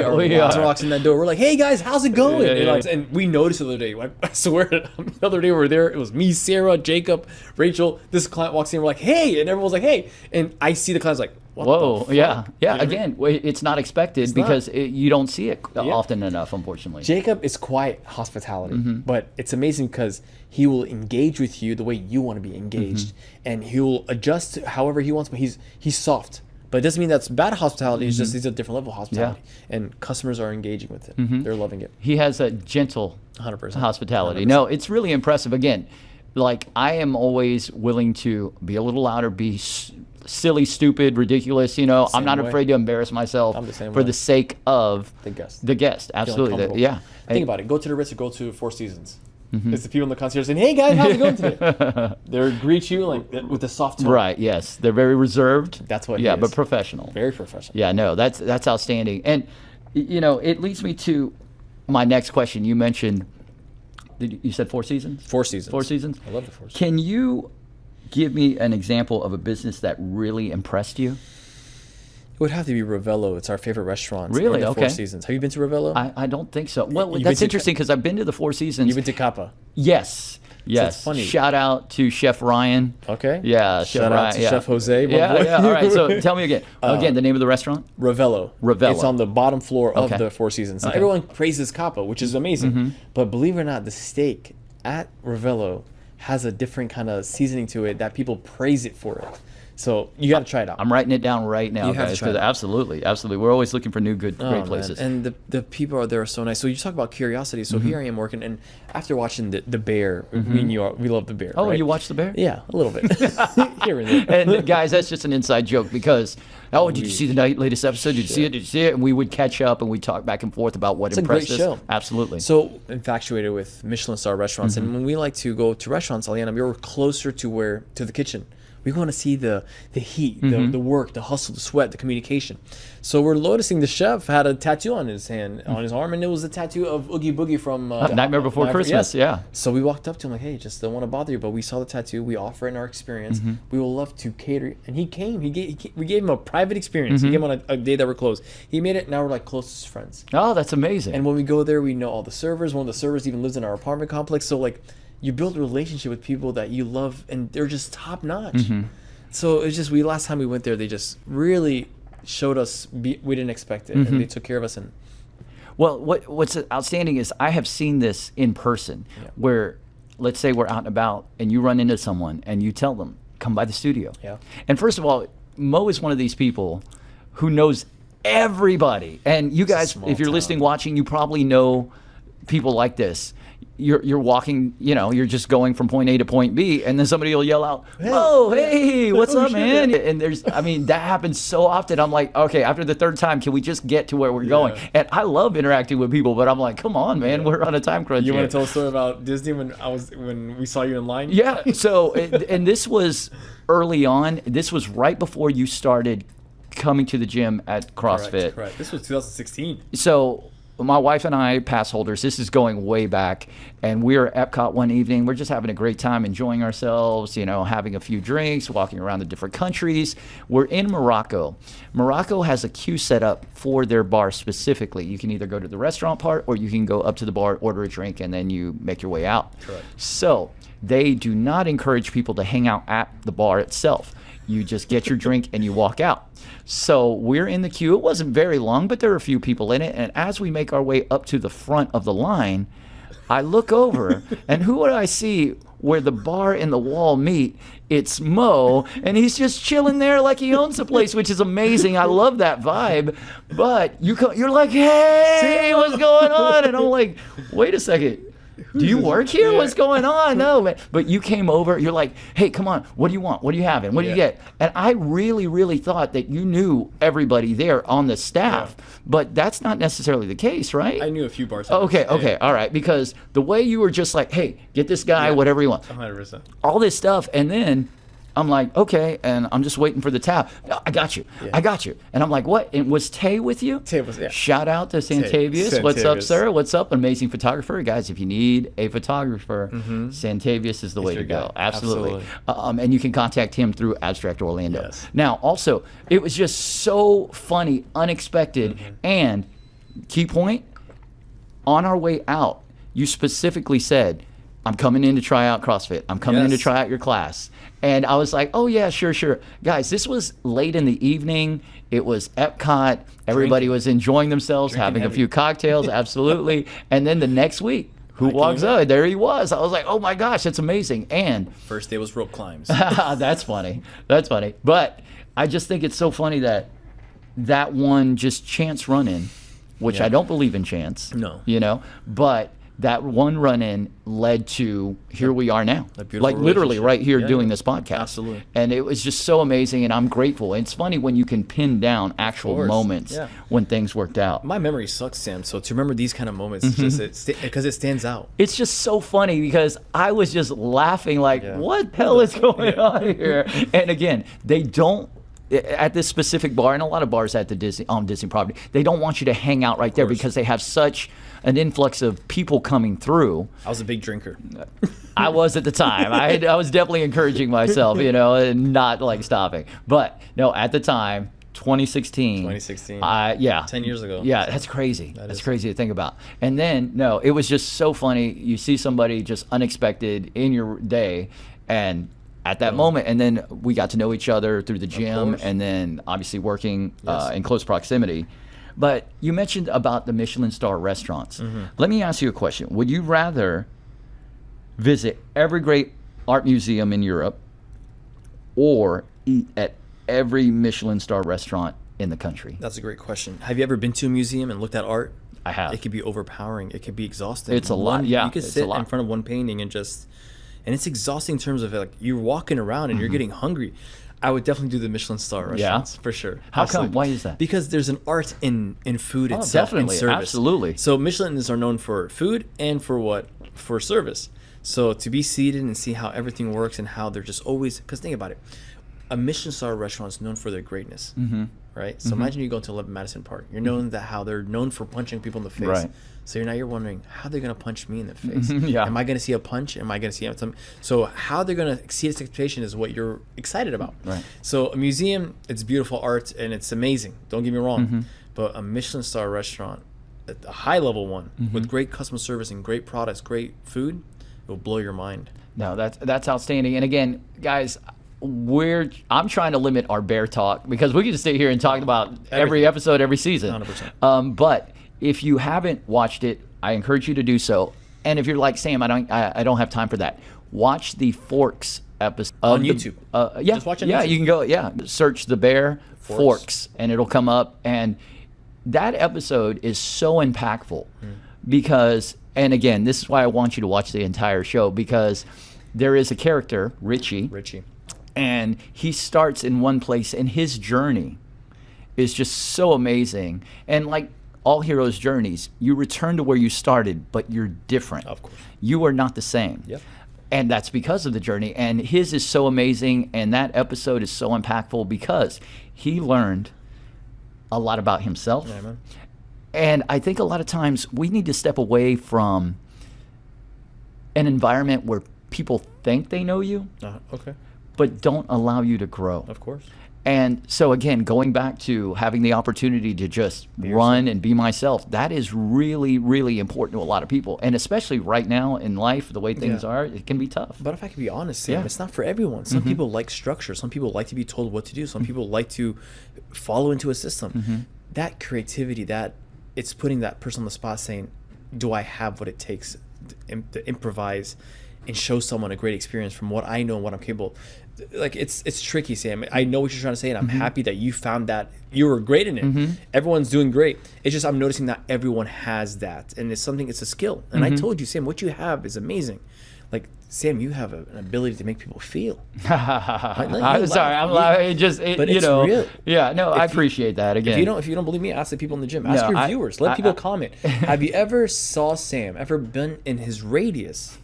Walks in that door. We're like, hey guys, how's it going? And we noticed the other day. I swear, the other day we were there. It was me, Sarah, Jacob, Rachel. This client walks in. We're like, hey, and everyone's like, hey. And I see the client's like, what whoa, the fuck? yeah. You know Again, it's not expected because you don't see it often enough, unfortunately. Jacob is quiet hospitality, but it's amazing because he will engage with you the way you want to be engaged, and he will adjust however he wants. But he's soft. But it doesn't mean that's bad hospitality. It's just he's a different level of hospitality, and customers are engaging with it. They're loving it. He has a gentle 100% hospitality. 100%. No, it's really impressive. Again, like, I am always willing to be a little louder, be silly, stupid, ridiculous. I'm not afraid to embarrass myself for the sake of the guest. The guest, absolutely. Yeah. Think about it. Go to the Ritz or go to Four Seasons. It's the people in the concierge saying, "Hey guys, how's it going today?" They greet you like with a soft tone. Right. Yes, they're very reserved. That's what. Yeah, but professional. Very professional. Yeah. No, that's outstanding. And it leads me to my next question. You mentioned, you said Four Seasons? Four Seasons. Four Seasons. I love the Four Seasons. Can you give me an example of a business that really impressed you? It would have to be Ravello. It's our favorite restaurant. Really? The Okay. Four Seasons. Have you been to Ravello? I don't think so. Well, You've that's been to interesting because I've been to the Four Seasons. You've been to Kappa. Yes. That's funny. Shout out to Chef Ryan. Okay. Yeah. Shout out to Chef Jose. Yeah. All right. So tell me again. The name of the restaurant? Ravello. Ravello. It's on the bottom floor of Okay. the Four Seasons. Now, Okay. everyone praises Kappa, which is amazing. But believe it or not, the steak at Ravello has a different kind of seasoning to it that people praise it for it. So you got to try it out. I'm writing it down right now, You have to guys. try it out. Absolutely. We're always looking for new, great Man. places. And the people are there are so nice. So you talk about curiosity. So here I am working, and after watching the Bear, we love the Bear. Oh, right? you watched The Bear? Yeah, a little bit. Here and there. And guys, that's just an inside joke because, did you see the latest episode? Did you see it? Did you see it? And we would catch up and we'd talk back and forth about what It's a impressed great us. show. Absolutely. So infatuated with Michelin star restaurants, and when we like to go to restaurants, Ayala, we were closer to the kitchen. We want to see the heat, the work, the hustle, the sweat, the communication. So we're noticing the chef had a tattoo on his hand, on his arm, and it was a tattoo of Oogie Boogie from Nightmare Before Christmas. Yes. Yeah. So we walked up to him like, hey, just don't want to bother you, but we saw the tattoo. We offer it in our experience. We will love to cater. And he came. We gave him a private experience. He came on a day that we're closed. He made it. Now we're like closest friends. Oh, that's amazing. And when we go there, we know all the servers. One of the servers even lives in our apartment complex. So like, you build a relationship with people that you love, and they're just top notch. So it's just last time we went there, they just really showed us we didn't expect it, and they took care of us. And Well, what's outstanding is I have seen this in person, where let's say we're out and about and you run into someone and you tell them, come by the studio. Yeah. And first of all, Moe is one of these people who knows everybody. And you guys, if you're listening, watching, you probably know people like this. You're walking, you're just going from point A to point B, and then somebody will yell out, "Moe, hey, what's up, man?" And that happens so often. I'm like, okay, after the third time, can we just get to where we're going? And I love interacting with people, but I'm like, come on, man, we're on a time crunch. You want to tell a story about Disney when we saw you in line? Yeah. So, and this was early on. This was right before you started coming to the gym at CrossFit. Correct. This was 2016. So my wife and I, pass holders, this is going way back, and we were at Epcot one evening. We're just having a great time, enjoying ourselves, having a few drinks, walking around the different countries. We're in Morocco. Morocco has a queue set up for their bar specifically. You can either go to the restaurant part, or you can go up to the bar, order a drink, and then you make your way out. Correct. So they do not encourage people to hang out at the bar itself. You just get your drink and you walk out. So we're in the queue. It wasn't very long, but there were a few people in it. And as we make our way up to the front of the line, I look over, and who would I see where the bar and the wall meet? It's Moe, and he's just chilling there like he owns the place, which is amazing. I love that vibe. But you're like, hey, what's going on? And I'm like, wait a second. Do you work here? What's going on? No, man. But you came over. You're like, hey, come on. What do you want? What are you having? What do you get? And I really, really thought that you knew everybody there on the staff. But that's not necessarily the case, right? I knew a few bartenders. Okay. All right. Because the way you were just like, hey, get this guy, whatever you want. 100%. All this stuff. And then I'm like, okay, and I'm just waiting for the tab. No, I got you. And I'm like, what? And was Tay with you? Tay was, yeah. Shout out to Santavius. What's up, sir? What's up? Amazing photographer. Guys, if you need a photographer, Santavius is the way to go. Absolutely. And you can contact him through Abstract Orlando. Yes. Now, also, it was just so funny, unexpected, and key point, on our way out, you specifically said, I'm coming in to try out CrossFit. I'm coming in to try out your class. And I was like, oh, yeah, sure. Guys, this was late in the evening. It was Epcot. Everybody was enjoying themselves, having a few cocktails. Absolutely. And then the next week, who walks up? There he was. I was like, oh, my gosh, that's amazing. And first day was rope climbs. That's funny. But I just think it's so funny that one just chance run-in, which I don't believe in chance. No. But that one run-in led to here we are now, like literally right here doing this podcast. Absolutely. And it was just so amazing, and I'm grateful. And it's funny when you can pin down actual moments when things worked out. My memory sucks, Sam. So to remember these kind of moments, because it stands out. It's just so funny because I was just laughing like, what the hell is going on here? And again, they don't. At this specific bar, and a lot of bars at the Disney property, they don't want you to hang out right there because they have such an influx of people coming through. I was a big drinker. I was at the time. I was definitely encouraging myself, and not like stopping. But no, at the time, 2016. 10 years ago. Yeah, that's crazy. That's crazy to think about. And then, no, it was just so funny. You see somebody just unexpected in your day, and at that moment, and then we got to know each other through the gym, and then obviously working in close proximity. But you mentioned about the Michelin star restaurants. Let me ask you a question. Would you rather visit every great art museum in Europe or eat at every Michelin star restaurant in the country? That's a great question. Have you ever been to a museum and looked at art? I have. It could be overpowering. It could be exhausting. It's a lot. Yeah, you could sit in front of one painting and it's exhausting in terms of like you're walking around and you're getting hungry. I would definitely do the Michelin star restaurants for sure. How come? Why is that? Because there's an art in food itself. Definitely, and service. Absolutely. So Michelins are known for food and for service. So to be seated and see how everything works and how they're just always, because think about it, a Michelin star restaurant is known for their greatness, right? So imagine you go to 11 Madison Park. You're known that how they're known for punching people in the face. Right. So you're wondering how they're gonna punch me in the face. Am I gonna see a punch? Am I gonna see something? So how they're gonna exceed expectation is what you're excited about. Right. So a museum, it's beautiful art and it's amazing. Don't get me wrong, but a Michelin star restaurant, a high level one with great customer service and great products, great food, it will blow your mind. No, that's outstanding. And again, guys, I'm trying to limit our bear talk because we can just sit here and talk about every episode, every season. 100%. But if you haven't watched it, I encourage you to do so. And if you're like Sam, I don't have time for that. Watch the Forks episode On YouTube. Yeah, Just watch it on yeah, YouTube. you can go. Yeah, search the bear Forks, and it'll come up. And that episode is so impactful because, and again, this is why I want you to watch the entire show, because there is a character, Richie, and he starts in one place, and his journey is just so amazing. And like all heroes' journeys, you return to where you started, but you're different. Of course. You are not the same. Yep. And that's because of the journey. And his is so amazing, and that episode is so impactful because he learned a lot about himself. Yeah, man. And I think a lot of times we need to step away from an environment where people think they know you, Okay. but don't allow you to grow. Of course. And so again, going back to having the opportunity to just run and be myself, that is really, really important to a lot of people. And especially right now in life, the way things are, it can be tough. But if I could be honest, Sam, it's not for everyone. Some people like structure. Some people like to be told what to do. Some people like to follow into a system. That creativity, that it's putting that person on the spot saying, do I have what it takes to improvise and show someone a great experience from what I know and what I'm capable. Like it's tricky, Sam. I know what you're trying to say, and I'm happy that you found that you were great in it. Everyone's doing great. It's just I'm noticing that everyone has that, and it's a skill. And I told you, Sam, what you have is amazing. Like Sam, you have an ability to make people feel. I'm sorry, I'm laughing. But it's real. Yeah, no, I appreciate that. Again, If you don't believe me, ask the people in the gym. Ask your viewers. Let people comment. Have you ever saw Sam ever been in his radius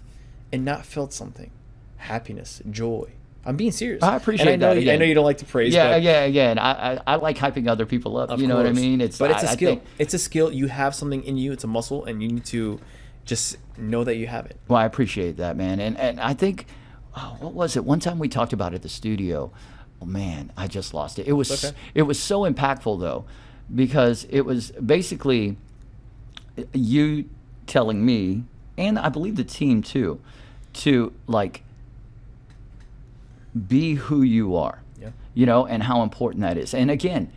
and not felt something? Happiness, joy. I'm being serious. I appreciate that. I know you don't like to praise. Yeah, but again, I like hyping other people up. You know what I mean? It's a skill. It's a skill. You have something in you. It's a muscle, and you need to just know that you have it. Well, I appreciate that, man. And I think, what was it? One time we talked about it at the studio. Oh man, I just lost it. It was so impactful though, because it was basically you telling me, and I believe the team too, to like be who you are, you know, and how important that is. And again,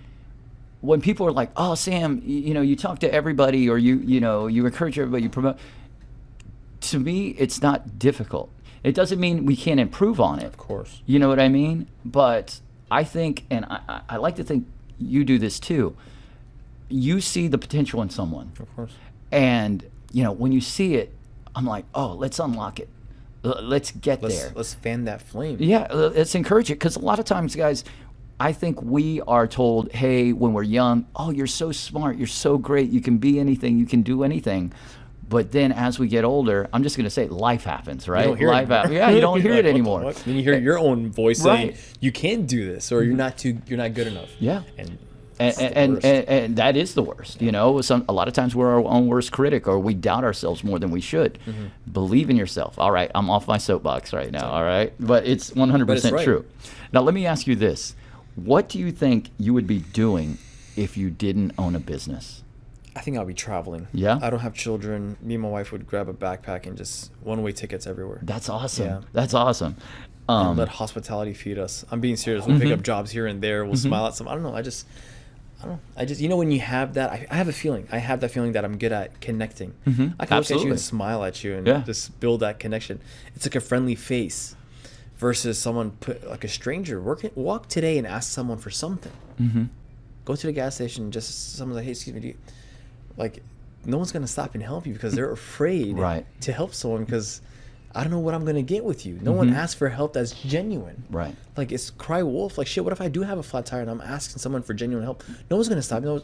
when people are like, oh, Sam, you know, you talk to everybody, or you know, you encourage everybody, you promote. To me, it's not difficult. It doesn't mean we can't improve on it. Of course. You know what I mean? But I think, and I like to think you do this too, you see the potential in someone. Of course. And, you know, when you see it, I'm like, oh, let's unlock it. Let's get there. Let's fan that flame. Yeah, let's encourage it. Because a lot of times, guys, I think we are told, hey, when we're young, oh, you're so smart, you're so great, you can be anything, you can do anything. But then as we get older, I'm just going to say life happens, right? You don't hear life it anymore. Yeah, you don't hear like, it anymore. Then you hear your own voice Right. saying, you can't do this, or you're not good enough. Yeah. And that is the worst, you know. A lot of times we're our own worst critic, or we doubt ourselves more than we should. Believe in yourself. All right, I'm off my soapbox right now, all right? But it's 100% true. Now, let me ask you this. What do you think you would be doing if you didn't own a business? I think I'll be traveling. Yeah? I don't have children. Me and my wife would grab a backpack and just one-way tickets everywhere. That's awesome. Yeah. That's awesome. And let hospitality feed us. I'm being serious. We'll pick up jobs here and there. We'll smile at some. I don't know. I just, you know, when you have that, I have a feeling. I have that feeling that I'm good at connecting. I can look at you and smile at you and just build that connection. It's like a friendly face versus someone like a stranger. Walk today and ask someone for something. Go to the gas station. Just someone's like, hey, excuse me, like, no one's gonna stop and help you because they're afraid to help someone because I don't know what I'm gonna get with you. No one asks for help that's genuine. Right. Like, it's cry wolf. Like, shit, what if I do have a flat tire and I'm asking someone for genuine help? No one's gonna stop me.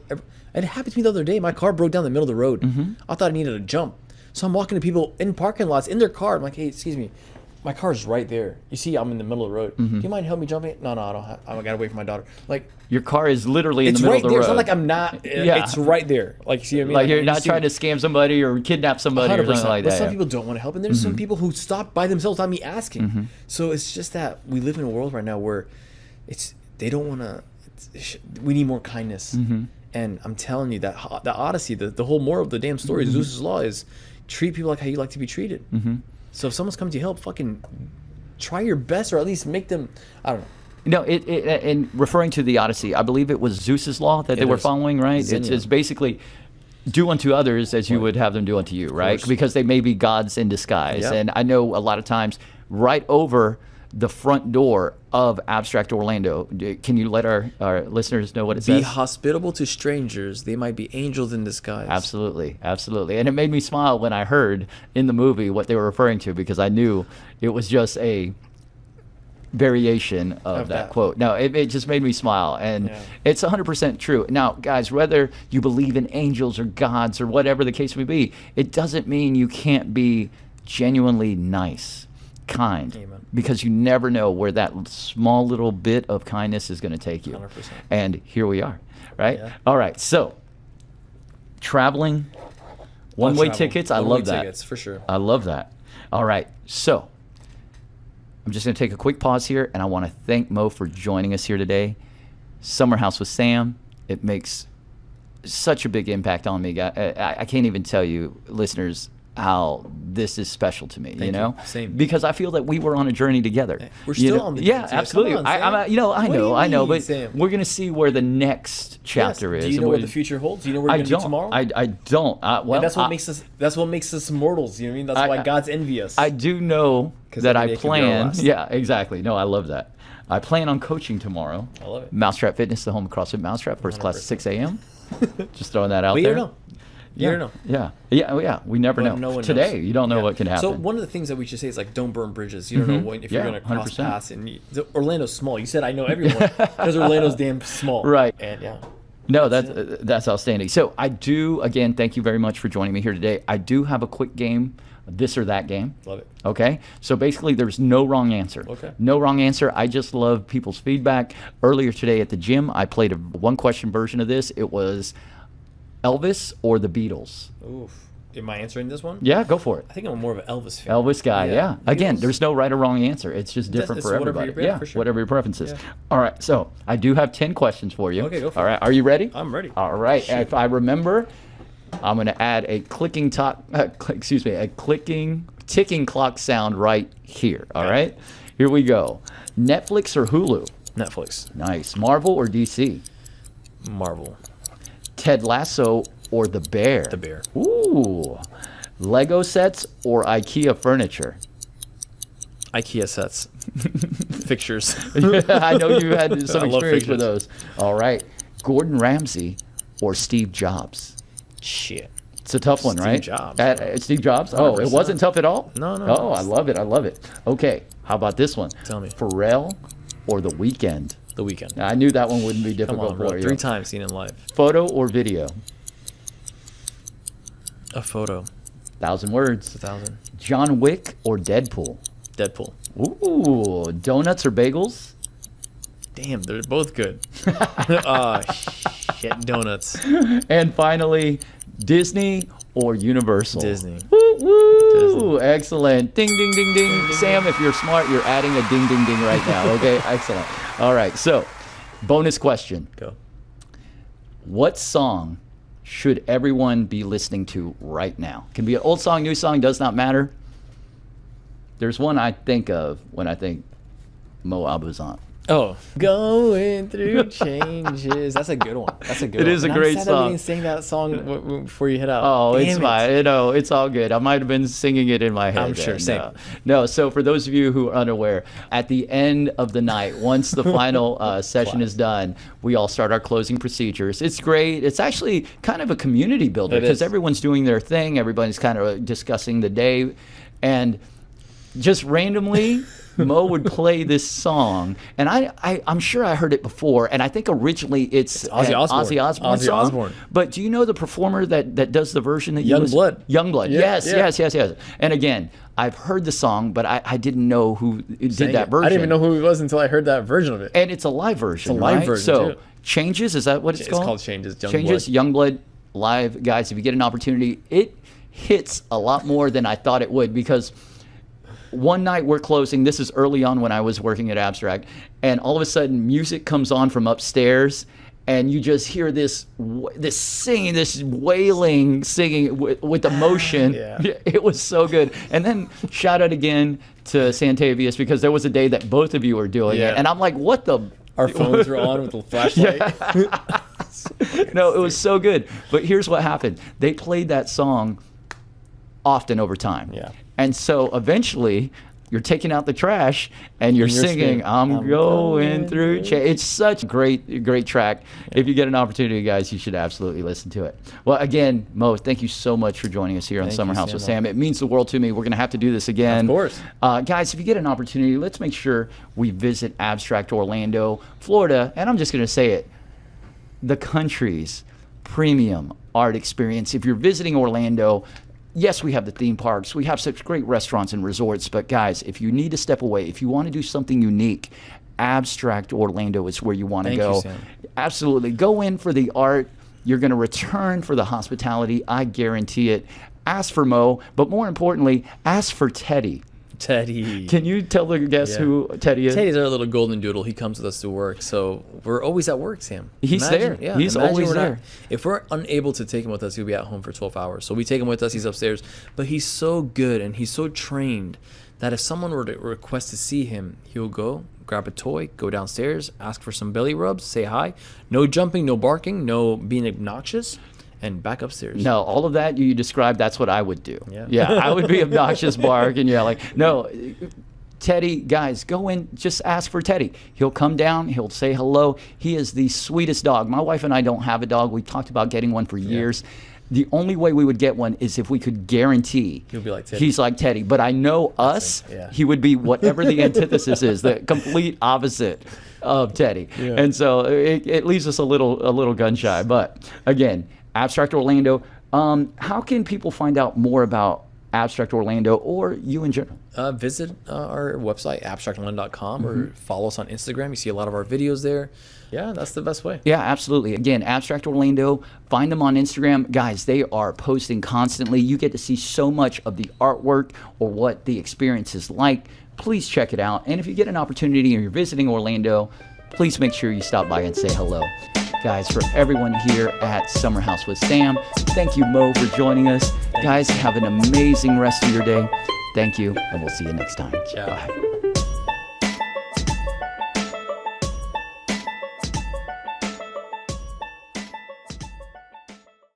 It happened to me the other day. My car broke down the middle of the road. I thought I needed a jump. So I'm walking to people in parking lots in their car. I'm like, hey, excuse me, my car's right there. You see, I'm in the middle of the road. Do you mind helping me jump in? No, I don't have. I gotta wait for my daughter. Like, your car is literally in the middle of the road. road. It's not like I'm not. It's right there. Like, see what I mean? Like you're not trying to scam somebody or kidnap somebody 100%. or something like that. But some people don't want to help, and there's some people who stop by themselves without me asking. So it's just that we live in a world right now where they don't want to. We need more kindness. And I'm telling you that the Odyssey, the whole moral of the damn story, Zeus's law is treat people like how you like to be treated. So if someone's coming to help, fucking try your best, or at least make them. I don't know. No, and referring to the Odyssey, I believe it was Zeus's law that they were following, right? It's basically do unto others as you would have them do unto you, right? Because they may be gods in disguise. Yep. And I know a lot of times right over the front door of Abstract Orlando, can you let our listeners know what it says? Be hospitable to strangers. They might be angels in disguise. Absolutely, absolutely. And it made me smile when I heard in the movie what they were referring to, because I knew it was just a variation of that quote. No, it just made me smile, and it's 100% true. Now, guys, whether you believe in angels or gods or whatever the case may be, it doesn't mean you can't be genuinely nice, kind. Amen. Because you never know where that small little bit of kindness is going to take you. 100%. And here we are, right? Yeah. All right, so traveling, one-way tickets, I love that. Tickets, for sure. I love that. All right, so I'm just going to take a quick pause here, and I want to thank Moe for joining us here today. Summer House with Sam, it makes such a big impact on me. I can't even tell you, listeners, how this is special to me. Thank you. Same. Because I feel that we were on a journey together. We're still on the journey. Yeah, absolutely. I know, but Sam? we're going to see where the next chapter is. Do you know what the future holds? Do you know where you're going to be tomorrow? I don't. Well, and that's what makes us. That's what makes us mortals. You know what I mean? That's why God's envy us. I do know that I plan. Can Yeah, exactly. No, I love that. I plan on coaching tomorrow. I love it. Mousetrap Fitness, the home of CrossFit Mousetrap. First class at 6 a.m. Just throwing that out but there. You don't know. You don't know. Yeah. We never know. No one Today, knows. you don't know what can happen. So one of the things that we should say is like, don't burn bridges. You don't know if you're going to cross 100%. paths. And Orlando's small. You said I know everyone because Orlando's damn small. Right. And No, that's outstanding. So I do, again, thank you very much for joining me here today. I do have a quick game, this or that game. Love it. Okay? So basically, there's no wrong answer. Okay. No wrong answer. I just love people's feedback. Earlier today at the gym, I played a one-question version of this. It was Elvis or the Beatles. Oof. Am I answering this one? Yeah, go for it. I think I'm more of an Elvis fan. Elvis guy, yeah. Again, Beatles. there's no right or wrong answer. It's just different for everybody. For sure. Whatever your preference is. Yeah. All right, so I do have 10 questions for you. Okay, go for it. All right, are you ready? I'm ready. All right, if I remember, I'm going to add a ticking clock sound right here. All right, here we go. Netflix or Hulu? Netflix. Nice. Marvel or DC? Marvel. Ted Lasso or The Bear? The Bear. Ooh. Lego sets or IKEA furniture? IKEA sets. Fixtures. I know you had some I love experience with fixtures. those. All right. Gordon Ramsay or Steve Jobs? Shit. It's a tough one, right? Jobs. Steve Jobs? Oh, it 100%. wasn't tough at all? No. Oh, I love it. Okay. How about this one? Tell me. Pharrell or The Weeknd? The Weeknd. I knew that one wouldn't be Come difficult on, bro. for you. 3 times seen in live. Photo or video? A photo. 1,000 words. 1,000. John Wick or Deadpool? Deadpool. Ooh. Donuts or bagels? Damn, they're both good. Shit, donuts. And finally, Disney or Universal? Disney. Woo, woo. Disney. Excellent. Ding, ding, ding, ding. Sam, if you're smart, you're adding a ding, ding, ding right now. Okay, excellent. All right, so bonus question. Go. What song should everyone be listening to right now? Can be an old song, new song, does not matter. There's one I think of when I think Moe Abuzant. Oh, going through changes. That's a good one. It is a great I'm sad song. That we didn't sing that song before you head out. Oh, Damn it's it. fine. It's all good. I might have been singing it in my head. I'm sure. Same. No, so for those of you who are unaware, at the end of the night, once the final session is done, we all start our closing procedures. It's great. It's actually kind of a community builder It because is. everyone's doing their thing. Everybody's kind of discussing the day. And just randomly, Moe would play this song, and I'm sure I heard it before, and I think originally it's Ozzy Osbourne. Ozzy Osbourne Ozzy song. Osbourne. But do you know the performer that does the version that Youngblood. Youngblood. Yeah, Yes. And again, I've heard the song, but I didn't know who did that version. I didn't even know who he was until I heard that version of it. And it's a live version. It's a live right? version, So too. Changes, is that what it's called? It's called Changes. Changes. Youngblood live, guys. If you get an opportunity, it hits a lot more than I thought it would because. One night we're closing, this is early on when I was working at Abstract, and all of a sudden music comes on from upstairs, and you just hear this singing, this wailing singing with emotion. Yeah. It was so good. And then shout out again to Santavius, because there was a day that both of you were doing it, and I'm like, what the? Our phones were on with the flashlight. No, it was so good. But here's what happened. They played that song often over time. Yeah. And so eventually you're taking out the trash and you're singing, I'm going through change. It's such a great track. Yeah. If you get an opportunity, guys, you should absolutely listen to it. Well, again, Moe, thank you so much for joining us here on Summer House with Sam. It means the world to me. We're going to have to do this again. Of course. Guys, if you get an opportunity, let's make sure we visit Abstract Orlando, Florida. And I'm just going to say it, the country's premium art experience. If you're visiting Orlando, yes, we have the theme parks. We have such great restaurants and resorts. But guys, if you need to step away, if you want to do something unique, Abstract Orlando is where you want to go. Thank you, Sam. Absolutely. Go in for the art. You're going to return for the hospitality. I guarantee it. Ask for Moe, but more importantly, ask for Teddy. Teddy. Can you tell the guests who Teddy is? Teddy's our little golden doodle. He comes with us to work. So we're always at work, Sam. He's there. Yeah, he's always there. If we're unable to take him with us, he'll be at home for 12 hours. So we take him with us. He's upstairs. But he's so good and he's so trained that if someone were to request to see him, he'll go, grab a toy, go downstairs, ask for some belly rubs, say hi. No jumping, no barking, no being obnoxious. And back upstairs. No, all of that you described, that's what I would do. Yeah, I would be obnoxious, bark, and no, Teddy, guys, go in, just ask for Teddy. He'll come down, he'll say hello. He is the sweetest dog. My wife and I don't have a dog. We talked about getting one for years. The only way we would get one is if we could guarantee he'll be like Teddy. He's like Teddy. But I know us, he would be whatever the antithesis is, the complete opposite of Teddy. Yeah. And so it leaves us a little gun shy. But again, Abstract Orlando. How can people find out more about Abstract Orlando or you in general? Visit our website, abstractorlando.com, or follow us on Instagram. You see a lot of our videos there. Yeah, that's the best way. Yeah, absolutely. Again, Abstract Orlando, find them on Instagram. Guys, they are posting constantly. You get to see so much of the artwork or what the experience is like. Please check it out. And if you get an opportunity and you're visiting Orlando, please make sure you stop by and say hello. Guys, for everyone here at Summer House with Sam, thank you, Moe, for joining us. Guys, have an amazing rest of your day. Thank you, and we'll see you next time. Ciao. Bye.